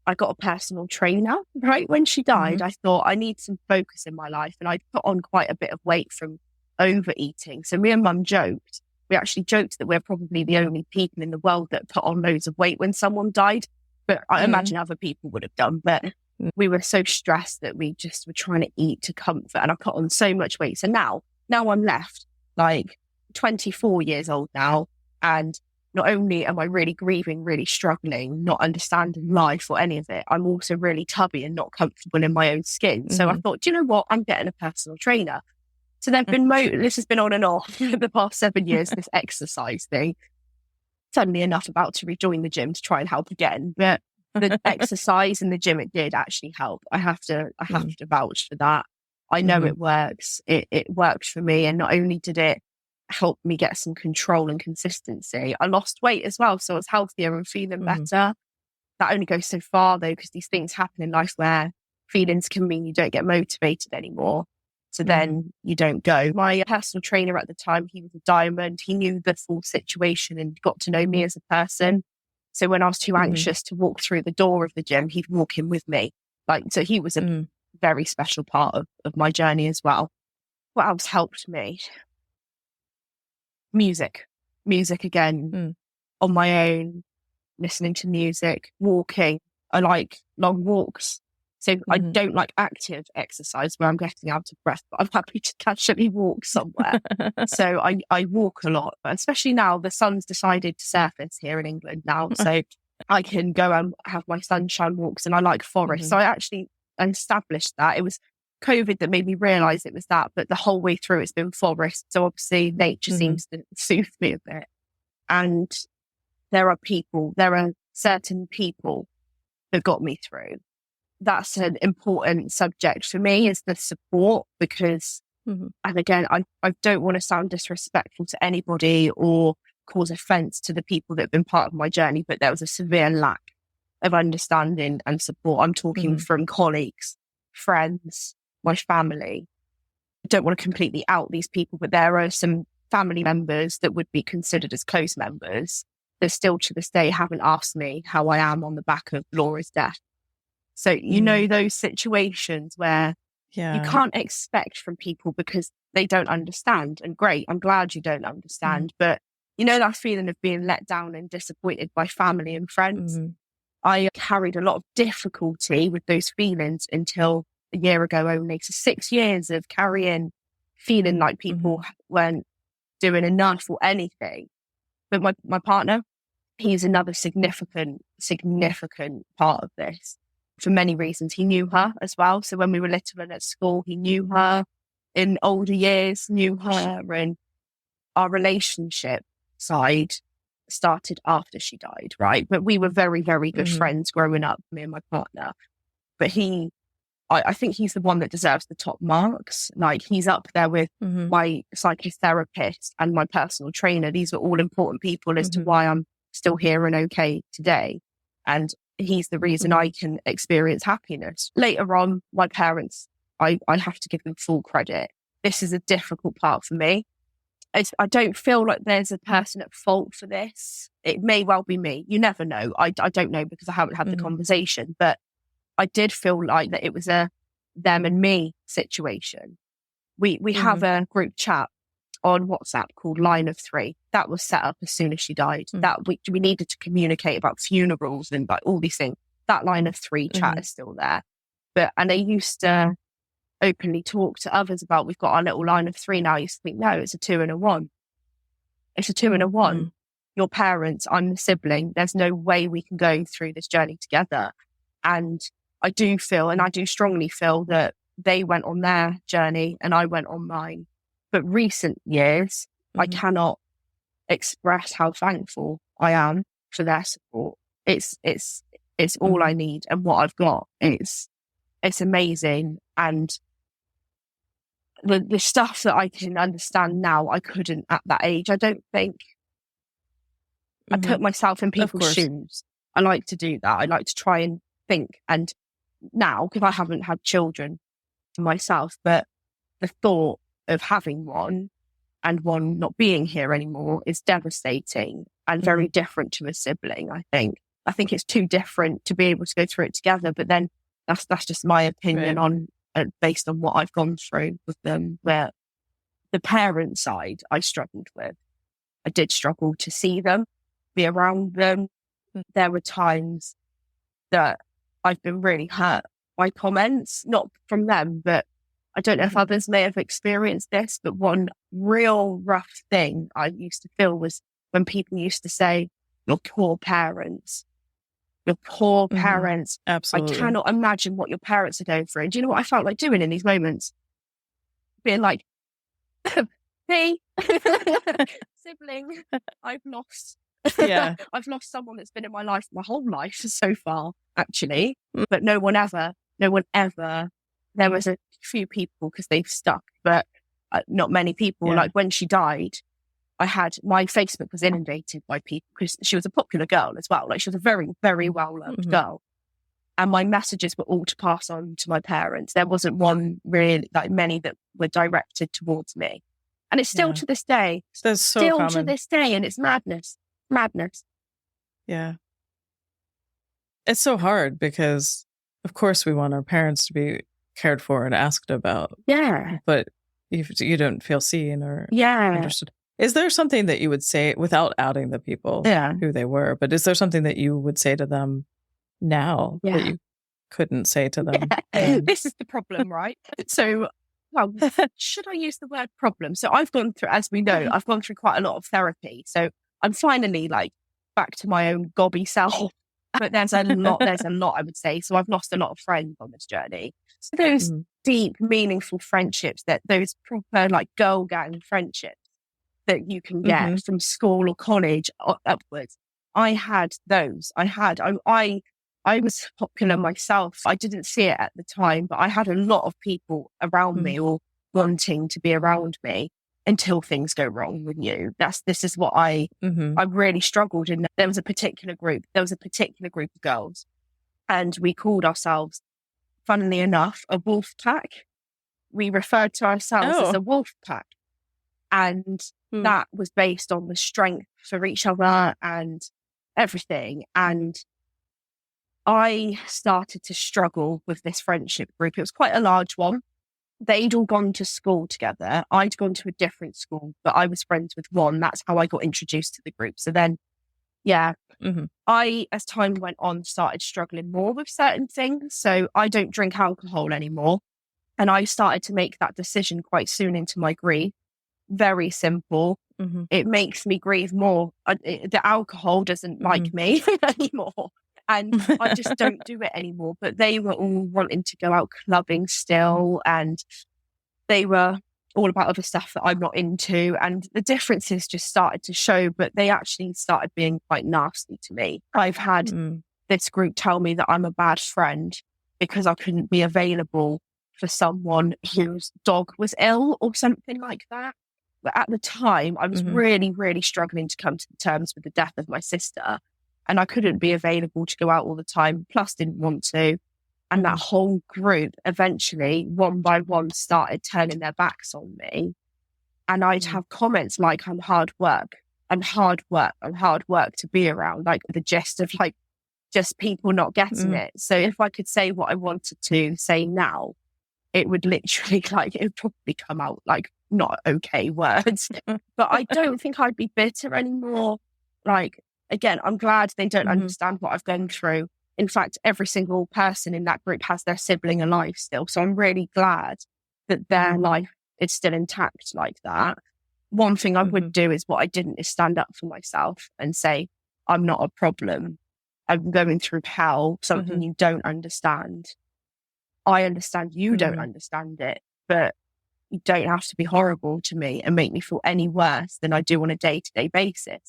S3: I got a personal trainer, right? When she died, I thought I need some focus in my life. And I put on quite a bit of weight from overeating. So me and mum joked. We actually joked that we're probably the only people in the world that put on loads of weight when someone died. But I imagine other people would have done. But we were so stressed that we just were trying to eat to comfort. And I put on so much weight. So now I'm left like 24 years old now. And not only am I really grieving, really struggling, not understanding life or any of it, I'm also really tubby and not comfortable in my own skin. So I thought, do you know what? I'm getting a personal trainer. So there've been this has been on and off for the past 7 years, this exercise thing. Suddenly enough about to rejoin the gym to try and help again. But the exercise in the gym, it did actually help. I have to vouch for that. I know it works. It worked for me. And not only did it help me get some control and consistency, I lost weight as well. So I was healthier and feeling better. That only goes so far though, because these things happen in life where feelings can mean you don't get motivated anymore. So then you don't go. My personal trainer at the time, he was a diamond. He knew the full situation and got to know me as a person. So when I was too anxious to walk through the door of the gym, he'd walk in with me. So he was a very special part of my journey as well. What else helped me? Music again, on my own, listening to music, walking. I like long walks. So I don't like active exercise where I'm getting out of breath, but I'm happy to casually walk somewhere. So I walk a lot, especially now the sun's decided to surface here in England now. So I can go and have my sunshine walks, and I like forests. So I actually established that. It was COVID that made me realise it was that, but the whole way through it's been forest. So obviously nature seems to soothe me a bit. And there are certain people that got me through. That's an important subject for me, is the support, because, and again, I don't want to sound disrespectful to anybody or cause offence to the people that have been part of my journey, but there was a severe lack of understanding and support. I'm talking from colleagues, friends, my family. I don't want to completely out these people, but there are some family members that would be considered as close members that still to this day haven't asked me how I am on the back of Laura's death. So, you know, those situations where you can't expect from people because they don't understand. And great, I'm glad you don't understand. But you know, that feeling of being let down and disappointed by family and friends. I carried a lot of difficulty with those feelings until a year ago only. So 6 years of feeling like people weren't doing enough or anything. But my partner, he's another significant part of this. For many reasons, he knew her as well. So when we were little and at school, he knew her. In older years, knew her. And our relationship side started after she died, right? But we were very, very good friends growing up, me and my partner. But I think he's the one that deserves the top marks. Like, he's up there with my psychotherapist and my personal trainer. These are all important people as to why I'm still here and okay today. And he's the reason I can experience happiness. Later on, my parents, I have to give them full credit. This is a difficult part for me. I don't feel like there's a person at fault for this. It may well be me. You never know. I don't know because I haven't had the conversation. But I did feel like that it was a them and me situation. We have a group chat on WhatsApp called Line of Three. That was set up as soon as she died. That we needed to communicate about funerals and like all these things. That Line of Three chat is still there. And they used to openly talk to others about, we've got our little Line of Three now. I used to think, no, it's a 2 and a 1. It's a 2 and a 1. Your parents, I'm the sibling. There's no way we can go through this journey together. And I do feel, and I do strongly feel, that they went on their journey and I went on mine. But recent years, I cannot express how thankful I am for their support. It's all I need, and what I've got, it's amazing. And the stuff that I can understand now, I couldn't at that age. I don't think I put myself in people's shoes. I like to do that. I like to try and think. And now, because I haven't had children myself, but the thought of having one and one not being here anymore is devastating and very different to a sibling. I think it's too different to be able to go through it together. But then that's just my opinion on based on what I've gone through with them. Where the parent side I struggled with, I did struggle to see them, be around them. There were times that I've been really hurt by comments, not from them, but I don't know if others may have experienced this, but one real rough thing I used to feel was when people used to say, your poor parents. Your poor parents.
S2: Absolutely.
S3: I cannot imagine what your parents are going through. And do you know what I felt like doing in these moments? Being like, hey, sibling, I've lost. I've lost someone that's been in my life my whole life so far, actually. But no one ever. There was a few people because they've stuck, but not many people. Like when she died, my Facebook was inundated by people because she was a popular girl as well. Like, she was a very, very well-loved girl. And my messages were all to pass on to my parents. There wasn't one really, like many that were directed towards me. And it's still to this day.
S2: That's so
S3: still
S2: common.
S3: To this day. And it's madness.
S2: Yeah. It's so hard because, of course, we want our parents to be cared for and asked about.
S3: Yeah.
S2: But you don't feel seen or
S3: Yeah.
S2: understood. Is there something that you would say, without outing the people who they were, but is there something that you would say to them now that you couldn't say to them?
S3: This is the problem, right? So, well, should I use the word problem? So I've gone through, as we know, I've gone through quite a lot of therapy. So I'm finally like back to my own gobby self. but there's a lot, I would say. So I've lost a lot of friends on this journey. So those deep, meaningful friendships, those proper like girl gang friendships that you can get from school or college upwards. I had those. I was popular myself. I didn't see it at the time, but I had a lot of people around me or wanting to be around me until things go wrong with you. This is what I really struggled in. There was a particular group of girls, and we called ourselves, funnily enough, a wolf pack. We referred to ourselves as a wolf pack. And that was based on the strength for each other and everything. And I started to struggle with this friendship group. It was quite a large one. They'd all gone to school together. I'd gone to a different school, but I was friends with one. That's how I got introduced to the group. So then, I, as time went on, started struggling more with certain things. So I don't drink alcohol anymore. And I started to make that decision quite soon into my grief. Very simple. It makes me grieve more. The alcohol doesn't like me anymore. And I just don't do it anymore. But they were all wanting to go out clubbing still. And they were all about other stuff that I'm not into. And the differences just started to show, but they actually started being quite nasty to me. I've had this group tell me that I'm a bad friend because I couldn't be available for someone whose dog was ill or something like that. But at the time, I was really, really struggling to come to terms with the death of my sister. And I couldn't be available to go out all the time, plus didn't want to. And that whole group eventually, one by one, started turning their backs on me. And I'd have comments like, I'm hard work to be around, like the gist of like just people not getting it. So if I could say what I wanted to say now, it would literally it would probably come out like not okay words. But I don't think I'd be bitter anymore. Like, again, I'm glad they don't understand what I've gone through. In fact, every single person in that group has their sibling alive still. So I'm really glad that their life is still intact like that. One thing I would do is what I didn't is stand up for myself and say, I'm not a problem. I'm going through hell, something you don't understand. I understand you don't understand it, but you don't have to be horrible to me and make me feel any worse than I do on a day-to-day basis.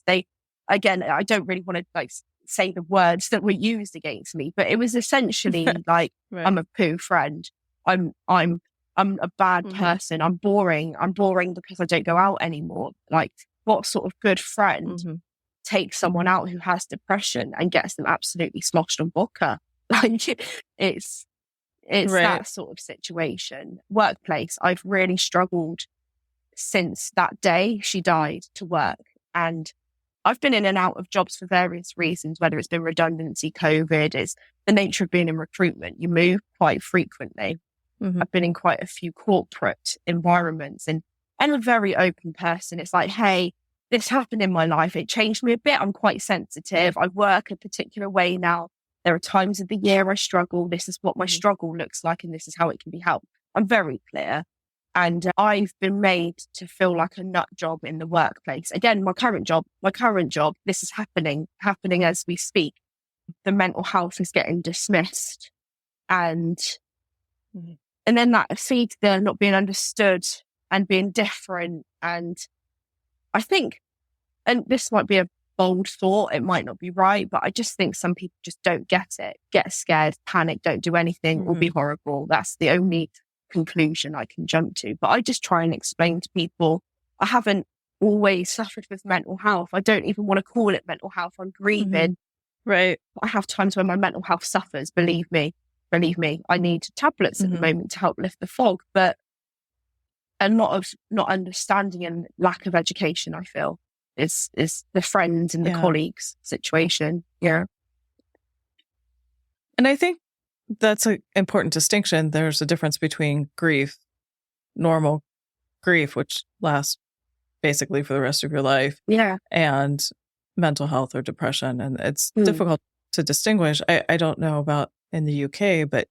S3: Again, I don't really want to say the words that were used against me, but it was essentially like, I'm a poo friend. I'm a bad person. I'm boring. I'm boring because I don't go out anymore. Like, what sort of good friend takes someone out who has depression and gets them absolutely sloshed on vodka? Like, it's that sort of situation. Workplace, I've really struggled since that day she died to work. And I've been in and out of jobs for various reasons, whether it's been redundancy, COVID, it's the nature of being in recruitment. You move quite frequently. I've been in quite a few corporate environments and a very open person. It's like, hey, this happened in my life. It changed me a bit. I'm quite sensitive. I work a particular way now. There are times of the year I struggle. This is what my struggle looks like, and this is how it can be helped. I'm very clear. And I've been made to feel like a nut job in the workplace. Again, my current job, this is happening as we speak. The mental health is getting dismissed. And then that feeds the not being understood and being different. And I think, and this might be a bold thought, it might not be right, but I just think some people just don't get it, get scared, panic, don't do anything, or be horrible. That's the only conclusion I can jump to. But I just try and explain to people, I haven't always suffered with mental health. I don't even want to call it mental health. I'm grieving.
S2: Right.
S3: I have times when my mental health suffers, believe me. I need tablets at the moment to help lift the fog, but a lot of not understanding and lack of education, I feel, is the friends and the colleagues situation. Yeah.
S2: And I think that's an important distinction. There's a difference between grief, normal grief, which lasts basically for the rest of your life, and mental health or depression. And it's difficult to distinguish. I don't know about in the UK, but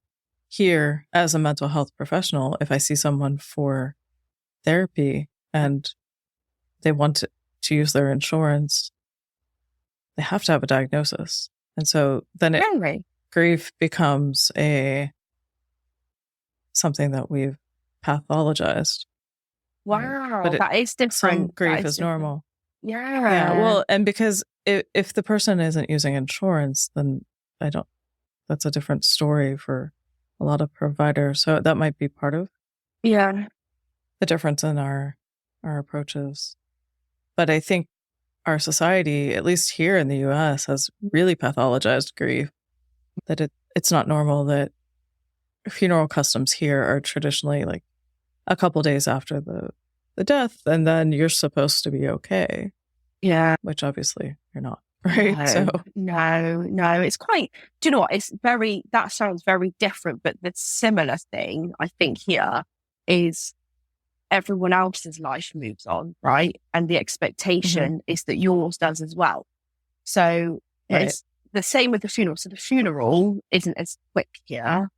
S2: here as a mental health professional, if I see someone for therapy and they want to use their insurance, they have to have a diagnosis. And so then
S3: Really?
S2: grief becomes something that we've pathologized.
S3: Wow,
S2: But
S3: that is different.
S2: some grief
S3: That
S2: is
S3: different.
S2: normal.
S3: Yeah.
S2: Yeah. Well, and because if the person isn't using insurance, then that's a different story for a lot of providers. So that might be part of
S3: Yeah.
S2: the difference in our approaches. But I think our society, at least here in the US, has really pathologized grief. That it's not normal that funeral customs here are traditionally like a couple days after the death, and then you're supposed to be okay,
S3: Yeah.
S2: which obviously you're not, right?
S3: No. It's quite, do you know what? That sounds very different, but the similar thing I think here is everyone else's life moves on, right? And the expectation is that yours does as well. So
S2: Right.
S3: it's the same with the funeral. So the funeral isn't as quick here.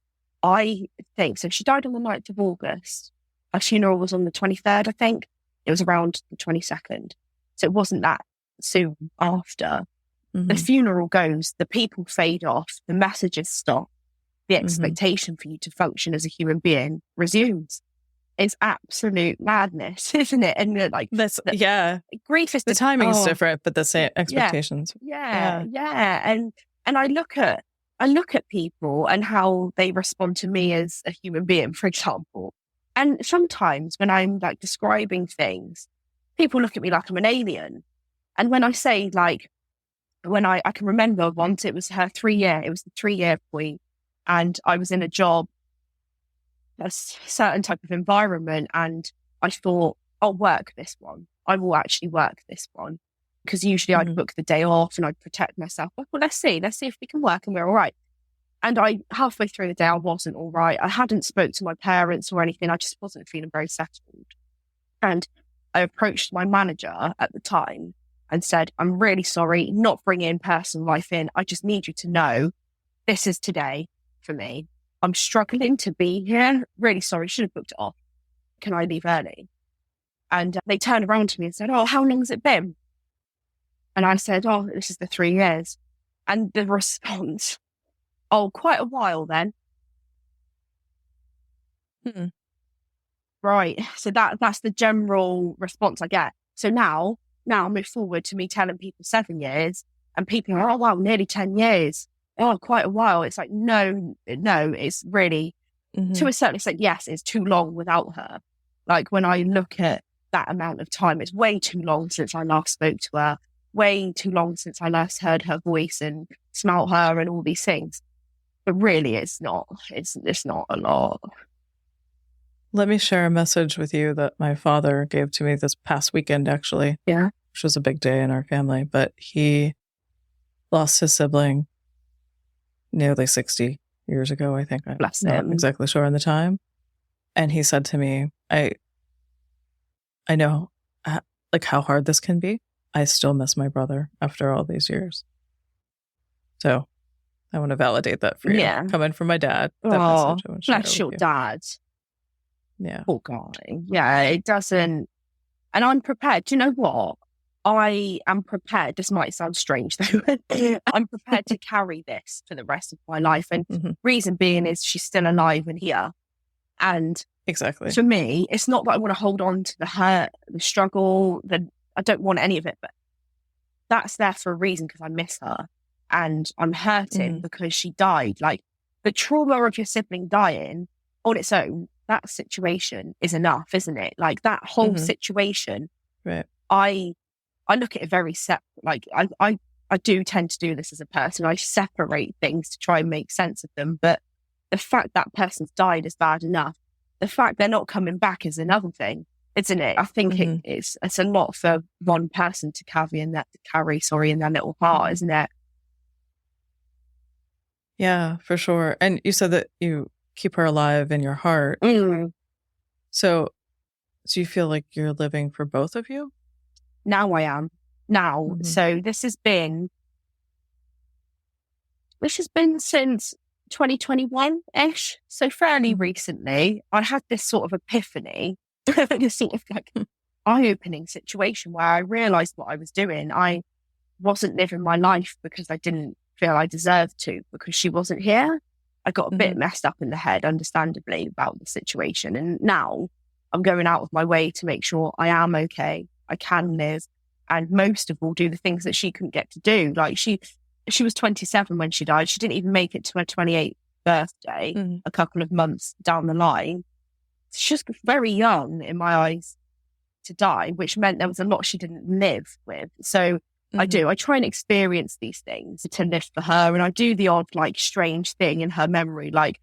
S3: I think, so she died on the 9th of August. Her funeral was on the 23rd, I think. It was around the 22nd. So it wasn't that soon after. The funeral goes, the people fade off, the messages stop, the expectation for you to function as a human being resumes. It's absolute madness, isn't it? And grief is
S2: the timing is different, but the same expectations.
S3: Yeah. And I look at people and how they respond to me as a human being, for example. And sometimes when I'm like describing things, people look at me like I'm an alien. And when I say like, when I can remember once it was the 3-year point, and I was in a job, a certain type of environment, and I thought, I'll work this one. I will actually work this one. Because usually I'd book the day off and I'd protect myself. Well, let's see if we can work and we're all right. And halfway through the day, I wasn't all right. I hadn't spoke to my parents or anything. I just wasn't feeling very settled. And I approached my manager at the time and said, I'm really sorry, not bringing personal life in. I just need you to know this is today for me. I'm struggling to be here. Really sorry, should have booked it off. Can I leave early? And they turned around to me and said, oh, how long has it been? And I said, oh, this is the 3 years. And the response, oh, quite a while then. Right. So that's the general response I get. So now I move forward to me telling people 7 years, and people are, oh, wow, nearly 10 years. Oh, quite a while. It's like, no, it's really, to a certain extent, yes, it's too long without her. Like when I look at that amount of time, it's way too long since I last spoke to her, way too long since I last heard her voice and smelt her and all these things. But really, it's not a lot.
S2: Let me share a message with you that my father gave to me this past weekend, actually.
S3: Yeah.
S2: Which was a big day in our family, but he lost his sibling nearly 60 years ago, I think. I'm
S3: Bless
S2: not
S3: him.
S2: exactly sure on the time. And he said to me, I know like how hard this can be. I still miss my brother after all these years. So I want to validate that for you.
S3: Yeah.
S2: Coming from my dad. That
S3: Oh,
S2: message I want to share
S3: bless
S2: with
S3: your
S2: you.
S3: dad.
S2: Yeah.
S3: Poor guy. Yeah, it doesn't. And I'm prepared. Do you know what? I am prepared. This might sound strange though. I'm prepared to carry this for the rest of my life. And reason being is she's still alive and here. And
S2: exactly.
S3: for me, it's not that I want to hold on to the hurt, the struggle, I don't want any of it, but that's there for a reason because I miss her. And I'm hurting because she died. Like the trauma of your sibling dying on its own, that situation is enough, isn't it? Like that whole situation,
S2: right.
S3: I look at it very separate. Like I do tend to do this as a person. I separate things to try and make sense of them. But the fact that person's died is bad enough. The fact they're not coming back is another thing, isn't it? I think it's a lot for one person to carry in their little heart, isn't it?
S2: Yeah, for sure. And you said that you keep her alive in your heart. So do you feel like you're living for both of you?
S3: Now I am. So this has been since 2021-ish. So fairly recently, I had this sort of epiphany, this sort of like eye-opening situation where I realized what I was doing. I wasn't living my life because I didn't feel I deserved to because she wasn't here. I got a bit messed up in the head, understandably, about the situation. And now I'm going out of my way to make sure I am okay, I can live, and most of all, do the things that she couldn't get to do. Like she was 27 when she died. She didn't even make it to her 28th birthday a couple of months down the line. She's just very young in my eyes to die, which meant there was a lot she didn't live with. So I try and experience these things to live for her. And I do the odd, like, strange thing in her memory. Like,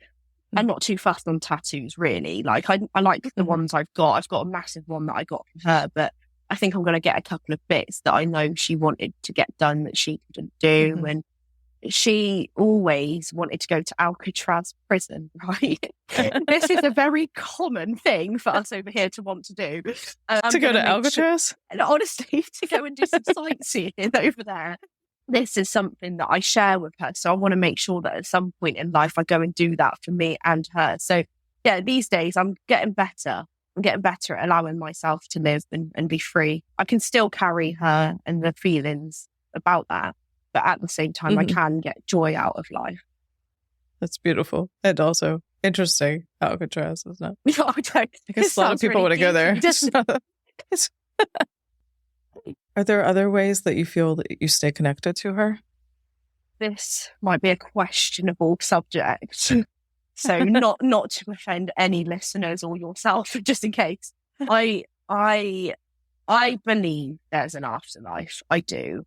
S3: I'm not too fussed on tattoos, really. Like, I like the ones I've got. I've got a massive one that I got from her, but I think I'm going to get a couple of bits that I know she wanted to get done that she couldn't do. And she always wanted to go to Alcatraz prison, right? This is a very common thing for us over here to want to do.
S2: To go to Alcatraz?
S3: And honestly, to go and do some sightseeing over there. This is something that I share with her. So I want to make sure that at some point in life, I go and do that for me and her. So yeah, these days I'm getting better. I'm getting better at allowing myself to live and be free. I can still carry her and the feelings about that. But at the same time, I can get joy out of life.
S2: That's beautiful. And also interesting, Alcatraz, isn't it?
S3: I
S2: guess a lot of people want to go there. Are there other ways that you feel that you stay connected to her?
S3: This might be a questionable subject. So not to offend any listeners or yourself, just in case. I believe there's an afterlife. I do.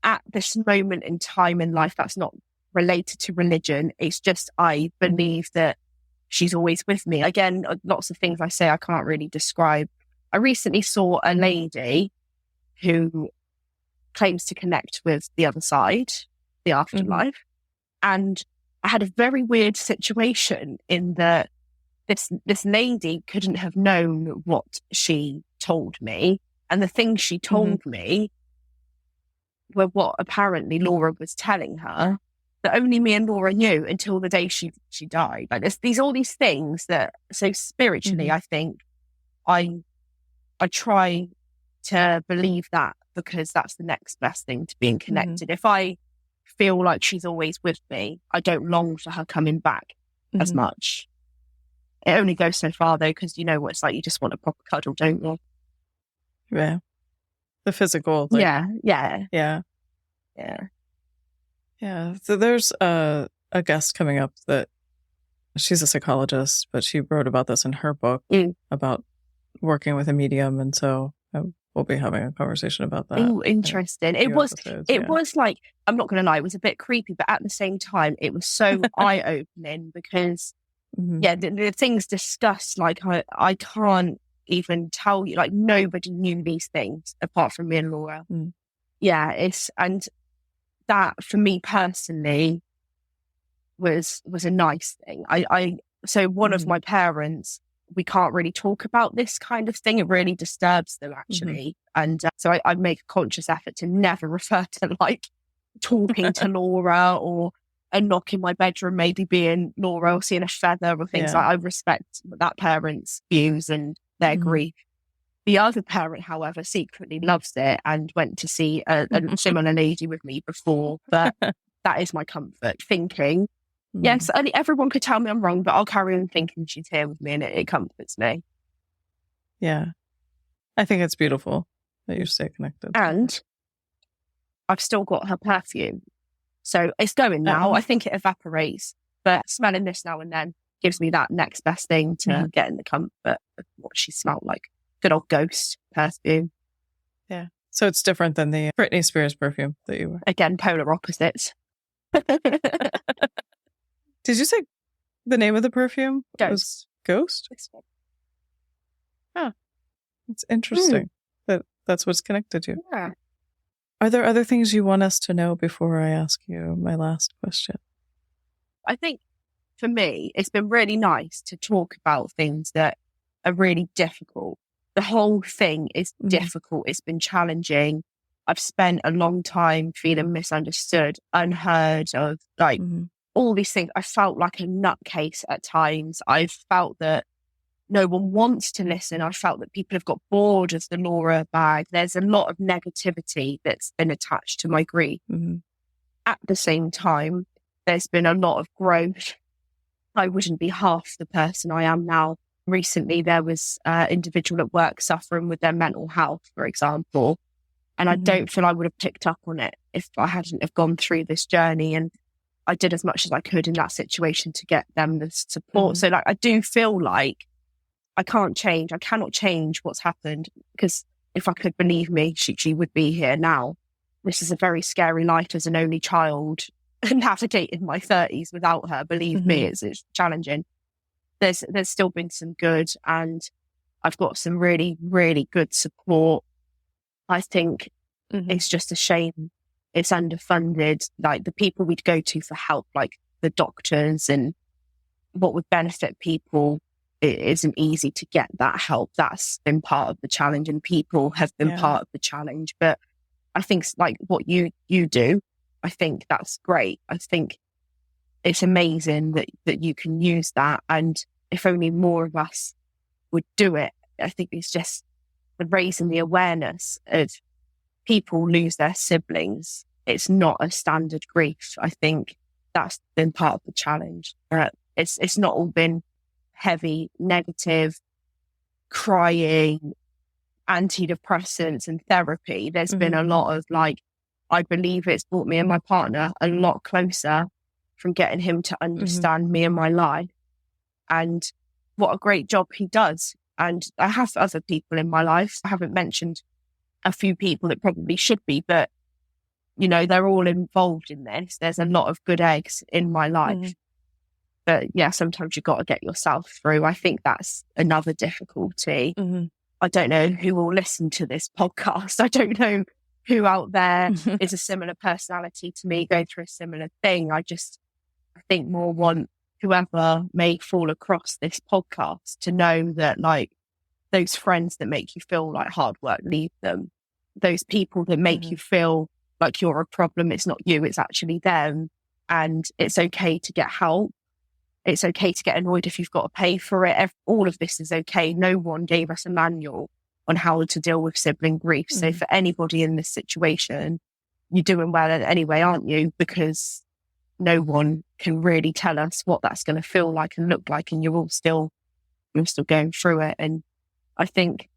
S3: At this moment in time in life, that's not related to religion. It's just, I believe that she's always with me. Again, lots of things I say I can't really describe. I recently saw a lady who claims to connect with the other side, the afterlife. And I had a very weird situation in that this lady couldn't have known what she told me. And the things she told me were what apparently Laura was telling her, that only me and Laura knew until the day she died. Like there's all these things that, so spiritually, I think I try to believe that, because that's the next best thing to being connected. If I feel like she's always with me, I don't long for her coming back as much. It only goes so far though, because you know what it's like, you just want a proper cuddle, don't you?
S2: Yeah. The physical. Like,
S3: yeah.
S2: So there's a guest coming up that she's a psychologist, but she wrote about this in her book about working with a medium. And so we'll be having a conversation about that.
S3: Oh, interesting. It was like, I'm not going to lie, it was a bit creepy, but at the same time, it was so eye-opening because, the things discussed, like I can't even tell you, like nobody knew these things apart from me and Laura. And that for me personally was a nice thing. So one of my parents, we can't really talk about this kind of thing. It really disturbs them actually. And so I make a conscious effort to never refer to like talking to Laura or a knock in my bedroom maybe being Laura or seeing a feather or things. I respect that parent's views and their grief. The other parent, however, secretly loves it and went to see a similar lady with me before. But that is my comfort, thinking, yes, everyone could tell me I'm wrong, but I'll carry on thinking she's here with me, and it comforts me.
S2: Yeah. I think it's beautiful that you stay connected.
S3: And I've still got her perfume. So it's going now. I think it evaporates, but smelling this now and then gives me that next best thing to get in the comfort of what she smelled like. Good old ghost perfume.
S2: Yeah. So it's different than the Britney Spears perfume that you were.
S3: Again, polar opposites.
S2: Did you say the name of the perfume?
S3: Ghost.
S2: Ghost? Huh. It's interesting that that's what's connected to you.
S3: Yeah.
S2: Are there other things you want us to know before I ask you my last question?
S3: I think for me, it's been really nice to talk about things that are really difficult. The whole thing is difficult. It's been challenging. I've spent a long time feeling misunderstood, unheard of, like all these things. I felt like a nutcase at times. I felt that no one wants to listen. I felt that people have got bored of the Laura bag. There's a lot of negativity that's been attached to my grief. at the same time, there's been a lot of growth. I wouldn't be half the person I am now. Recently, there was an individual at work suffering with their mental health, for example. And I don't feel I would have picked up on it if I hadn't have gone through this journey. And I did as much as I could in that situation to get them the support. So like, I do feel like I cannot change what's happened, because if I could, believe me, she would be here now. This is a very scary life as an only child, navigating my 30s without her. Believe me, it's challenging. There's still been some good, and I've got some really, really good support. I think it's just a shame it's underfunded. Like the people we'd go to for help, like the doctors and what would benefit people, it isn't easy to get that help. That's been part of the challenge, and people have been part of the challenge. But I think like what you do, I think that's great. I think it's amazing that you can use that. And if only more of us would do it, I think it's just raising the awareness of people lose their siblings. It's not a standard grief. I think that's been part of the challenge. It's not all been heavy, negative, crying, antidepressants and therapy. There's been a lot of like, I believe it's brought me and my partner a lot closer from getting him to understand me and my life. And what a great job he does. And I have other people in my life. I haven't mentioned a few people that probably should be, but you know, they're all involved in this. There's a lot of good eggs in my life. But yeah, sometimes you've got to get yourself through. I think that's another difficulty. I don't know who will listen to this podcast. I don't know who out there is a similar personality to me, going through a similar thing. I think more want whoever may fall across this podcast to know that like those friends that make you feel like hard work, leave them. Those people that make you feel like you're a problem, it's not you, it's actually them. And it's okay to get help. It's okay to get annoyed if you've got to pay for it. All of this is okay. No one gave us a manual on how to deal with sibling grief. So for anybody in this situation, you're doing well anyway, aren't you? Because no one can really tell us what that's going to feel like and look like. And you're still going through it. And I think,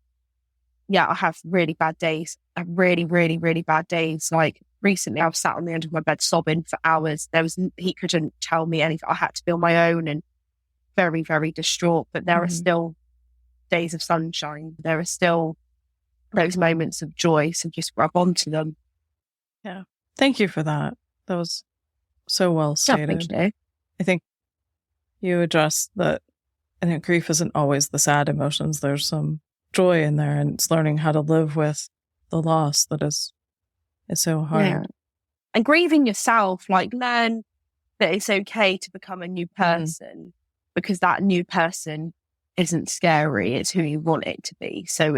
S3: yeah, I have really bad days. I have really, really, really bad days. Like recently I was sat on the end of my bed sobbing for hours. He couldn't tell me anything. I had to be on my own and very, very distraught. But there are still days of sunshine. There are still those moments of joy. So just grab onto them.
S2: Yeah. Thank you for that. That was so well stated.
S3: Thank you.
S2: I think you addressed that. I think grief isn't always the sad emotions. There's some joy in there, and it's learning how to live with the loss that is so hard.
S3: Yeah. And grieving yourself, like learn that it's okay to become a new person, because that new person isn't scary. It's who you want it to be. So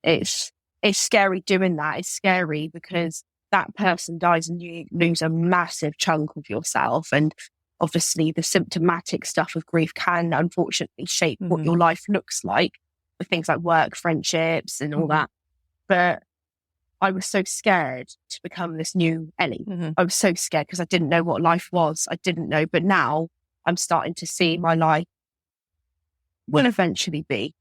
S3: it's scary doing that. It's scary because that person dies and you lose a massive chunk of yourself. And obviously the symptomatic stuff of grief can unfortunately shape what your life looks like, with things like work, friendships and all that. But I was so scared to become this new Ellie. I was so scared because I didn't know what life was. I didn't know. But now I'm starting to see my life will eventually be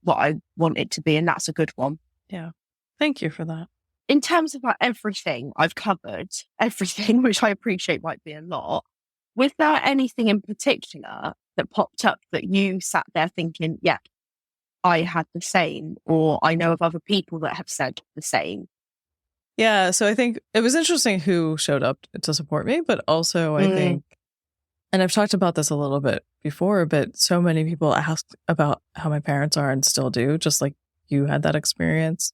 S3: what I want it to be. And that's a good one.
S2: Yeah. Thank you for that.
S3: In terms of like everything I've covered, everything, which I appreciate might be a lot, was there anything in particular that popped up that you sat there thinking, yeah, I had the same, or I know of other people that have said the same?
S2: Yeah, so I think it was interesting who showed up to support me, but also I think, and I've talked about this a little bit before, but so many people asked about how my parents are and still do, just like you had that experience.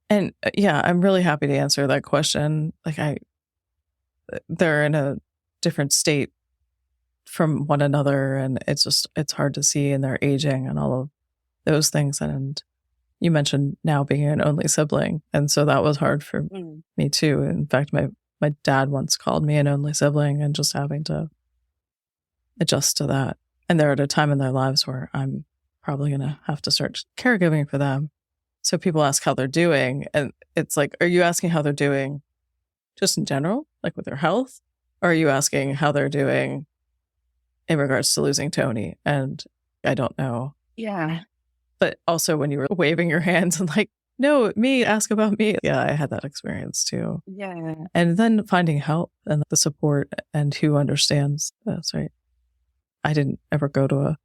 S2: And yeah, I'm really happy to answer that question. Like they're in a different state from one another, and it's hard to see, and they're aging and all of those things. And you mentioned now being an only sibling, and so that was hard for me too. In fact, my dad once called me an only sibling, and just having to adjust to that. And they're at a time in their lives where I'm probably going to have to start caregiving for them. So people ask how they're doing, and it's like, are you asking how they're doing just in general? like with their health? Or are you asking how they're doing in regards to losing Tony? And I don't know.
S3: Yeah.
S2: But also when you were waving your hands and like, no, me, ask about me. Yeah, I had that experience too.
S3: Yeah.
S2: And then finding help and the support and who understands. That's right. I didn't ever go to a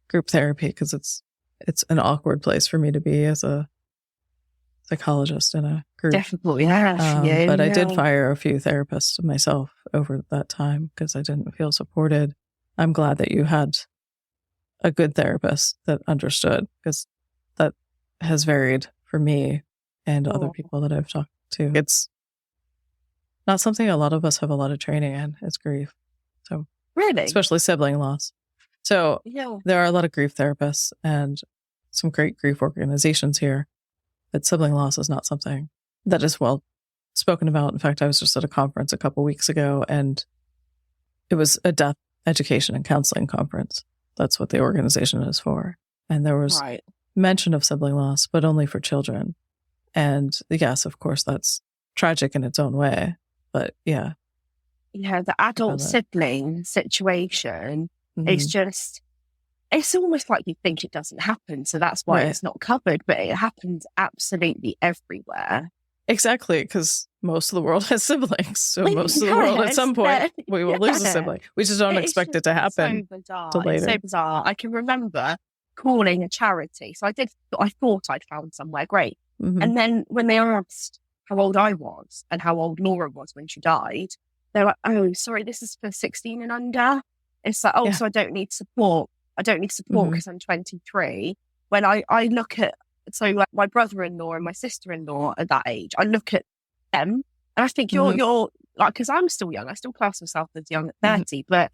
S2: group therapy because it's an awkward place for me to be as a psychologist in a group.
S3: Definitely, yeah. For you,
S2: but I did
S3: yeah.
S2: fire a few therapists myself over that time because I didn't feel supported. I'm glad that you had a good therapist that understood, because that has varied for me and other people that I've talked to. It's not something a lot of us have a lot of training in. It's grief. So
S3: Really?
S2: especially sibling loss. So
S3: Yeah.
S2: there are a lot of grief therapists and some great grief organizations here. But sibling loss is not something that is well spoken about. In fact, I was just at a conference a couple weeks ago, and it was a death education and counseling conference. That's what the organization is for. And there was mention of sibling loss, but only for children. And yes, of course, that's tragic in its own way. But yeah.
S3: Yeah, the adult sibling situation is just, it's almost like you think it doesn't happen. So that's why it's not covered, but it happens absolutely everywhere.
S2: Exactly, because most of the world has siblings. So most of the world at some point, we will lose a sibling. We just don't expect it to happen.
S3: So bizarre.
S2: Till later.
S3: It's so bizarre. I can remember calling a charity. So I thought I'd found somewhere great.
S2: Mm-hmm.
S3: And then when they asked how old I was and how old Laura was when she died, they're like, oh, sorry, this is for 16 and under. It's like, so I don't need support. I don't need support because I'm 23. When I look at, so like my brother-in-law and my sister-in-law at that age, I look at them and I think you're like, because I'm still young, I still class myself as young at 30, but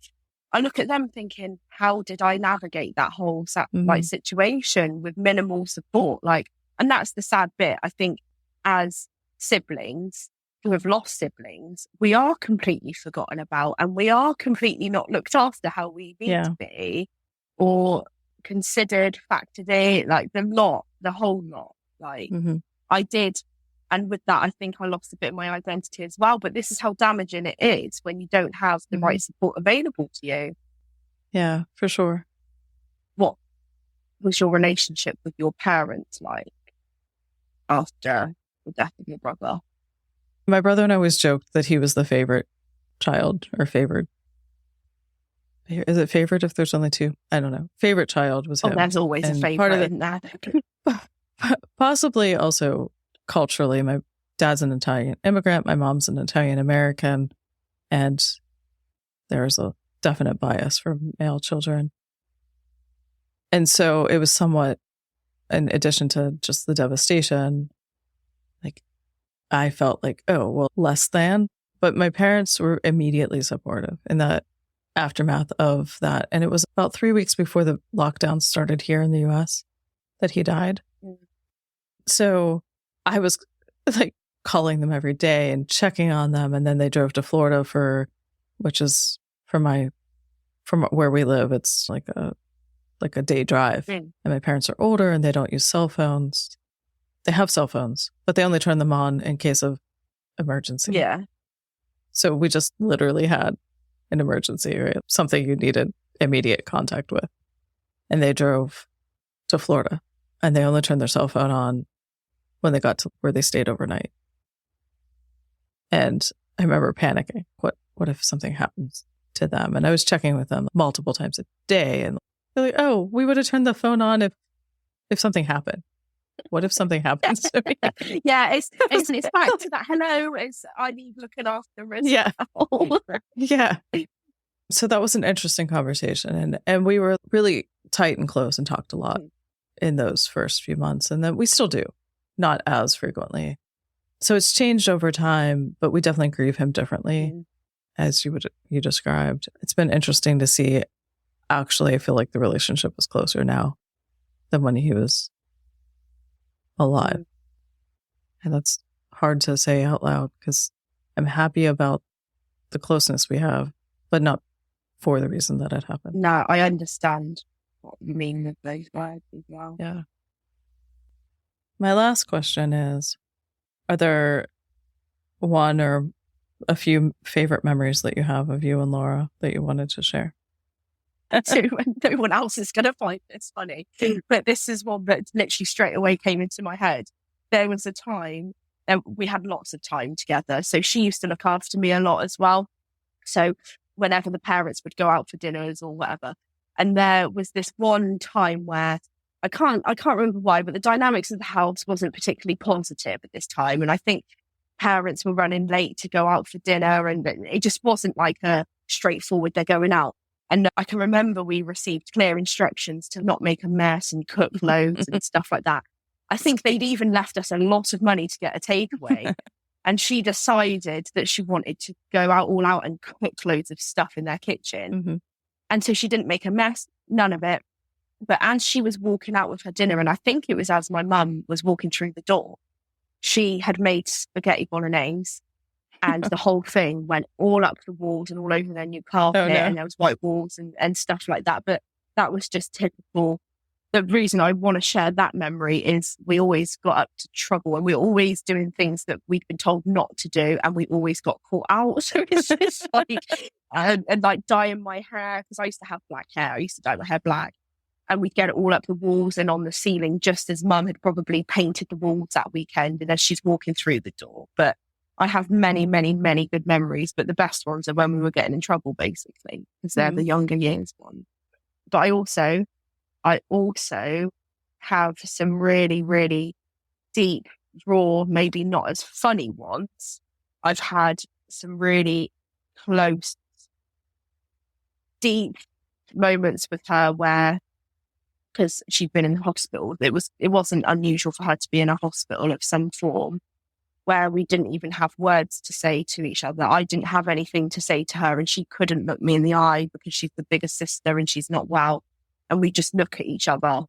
S3: I look at them thinking, how did I navigate that whole like situation with minimal support? Like, and that's the sad bit. I think as siblings who have lost siblings, we are completely forgotten about and we are completely not looked after how we need to be, or considered, factored in, like the whole lot. Like I did. And with that, I think I lost a bit of my identity as well. But this is how damaging it is when you don't have the right support available to you.
S2: Yeah, for sure.
S3: What was your relationship with your parents like after the death of your brother?
S2: My brother and I always joked that he was the favorite child, or favored. Is it favorite if there's only two? I don't know. Favorite child was him.
S3: Oh, there's always a favorite in that.
S2: Possibly also culturally, my dad's an Italian immigrant, my mom's an Italian American, and there's a definite bias for male children. And so it was somewhat, in addition to just the devastation, like I felt like, oh, well, less than. But my parents were immediately supportive in that aftermath of that. And it was about 3 weeks before the lockdown started here in the US that he died. So I was like calling them every day and checking on them. And then they drove to Florida which is from where we live. It's like a day drive. And my parents are older and they don't use cell phones. They have cell phones, but they only turn them on in case of emergency.
S3: Yeah.
S2: So we just literally had an emergency, right? Something you needed immediate contact with. And they drove to Florida and they only turned their cell phone on when they got to where they stayed overnight. And I remember panicking. What if something happens to them? And I was checking with them multiple times a day. And they're like, oh, we would have turned the phone on if something happened. What if something happens to me?
S3: Yeah, it's back to that. Hello, I need looking after as well.
S2: Yeah. So that was an interesting conversation. And we were really tight and close and talked a lot in those first few months. And then we still do, not as frequently. So it's changed over time, but we definitely grieve him differently, as you described. It's been interesting to see. Actually, I feel like the relationship is closer now than when he was alive. And that's hard to say out loud because I'm happy about the closeness we have, but not for the reason that it happened.
S3: No, I understand what you mean with those words as well.
S2: Yeah. My last question is, are there one or a few favorite memories that you have of you and Laura that you wanted to share?
S3: So no one else is going to find this funny. But this is one that literally straight away came into my head. There was a time, and we had lots of time together. So she used to look after me a lot as well. So whenever the parents would go out for dinners or whatever. And there was this one time where I can't remember why, but the dynamics of the house wasn't particularly positive at this time. And I think parents were running late to go out for dinner, and it just wasn't like a straightforward, they're going out. And I can remember we received clear instructions to not make a mess and cook loads and stuff like that. I think they'd even left us a lot of money to get a takeaway. And she decided that she wanted to go out all out and cook loads of stuff in their kitchen.
S2: Mm-hmm.
S3: And so she didn't make a mess, none of it. But as she was walking out with her dinner, and I think it was as my mum was walking through the door, she had made spaghetti bolognese. And the whole thing went all up the walls and all over their new carpet.
S2: Oh, no.
S3: And there was white walls and stuff like that. But that was just typical. The reason I want to share that memory is we always got up to trouble, and we were always doing things that we'd been told not to do, and we always got caught out. So it's just like, and like dyeing my hair, because I used to have black hair. I used to dye my hair black. And we'd get it all up the walls and on the ceiling, just as mum had probably painted the walls that weekend and as she's walking through the door. But I have many, many, many good memories, but the best ones are when we were getting in trouble, basically, because they're the younger years ones. But I also have some really, really deep, raw, maybe not as funny ones. I've had some really close, deep moments with her where, because she'd been in the hospital, it wasn't unusual for her to be in a hospital of some form, where we didn't even have words to say to each other. I didn't have anything to say to her, and she couldn't look me in the eye because she's the bigger sister and she's not well. And we just look at each other.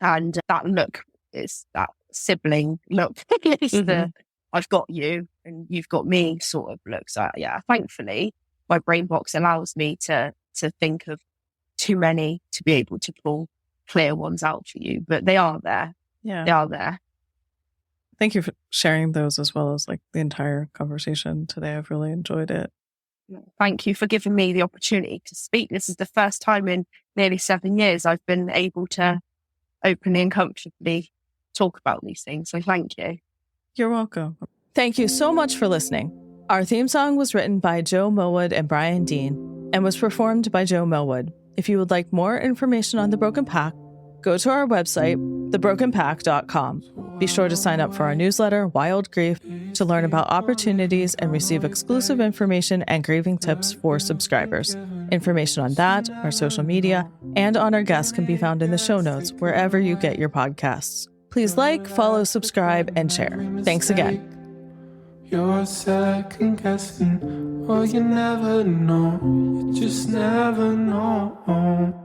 S3: And that look is that sibling look. It's the I've got you and you've got me sort of look. So yeah, thankfully my brain box allows me to think of too many to be able to pull clear ones out for you. But they are there.
S2: Yeah.
S3: They are there.
S2: Thank you for sharing those, as well as like the entire conversation today. I've really enjoyed it.
S3: Thank you for giving me the opportunity to speak. This is the first time in nearly 7 years I've been able to openly and comfortably talk about these things. So thank you.
S2: You're welcome. Thank you so much for listening. Our theme song was written by Joe Mylward and Brian Dean and was performed by Joe Mylward. If you would like more information on The Broken Pack, go to our website, thebrokenpack.com. Be sure to sign up for our newsletter, Wild Grief, to learn about opportunities and receive exclusive information and grieving tips for subscribers. Information on that, our social media, and on our guests can be found in the show notes wherever you get your podcasts. Please like, follow, subscribe, and share. Thanks again.
S1: You're second guessing, oh, you never know, you just never know.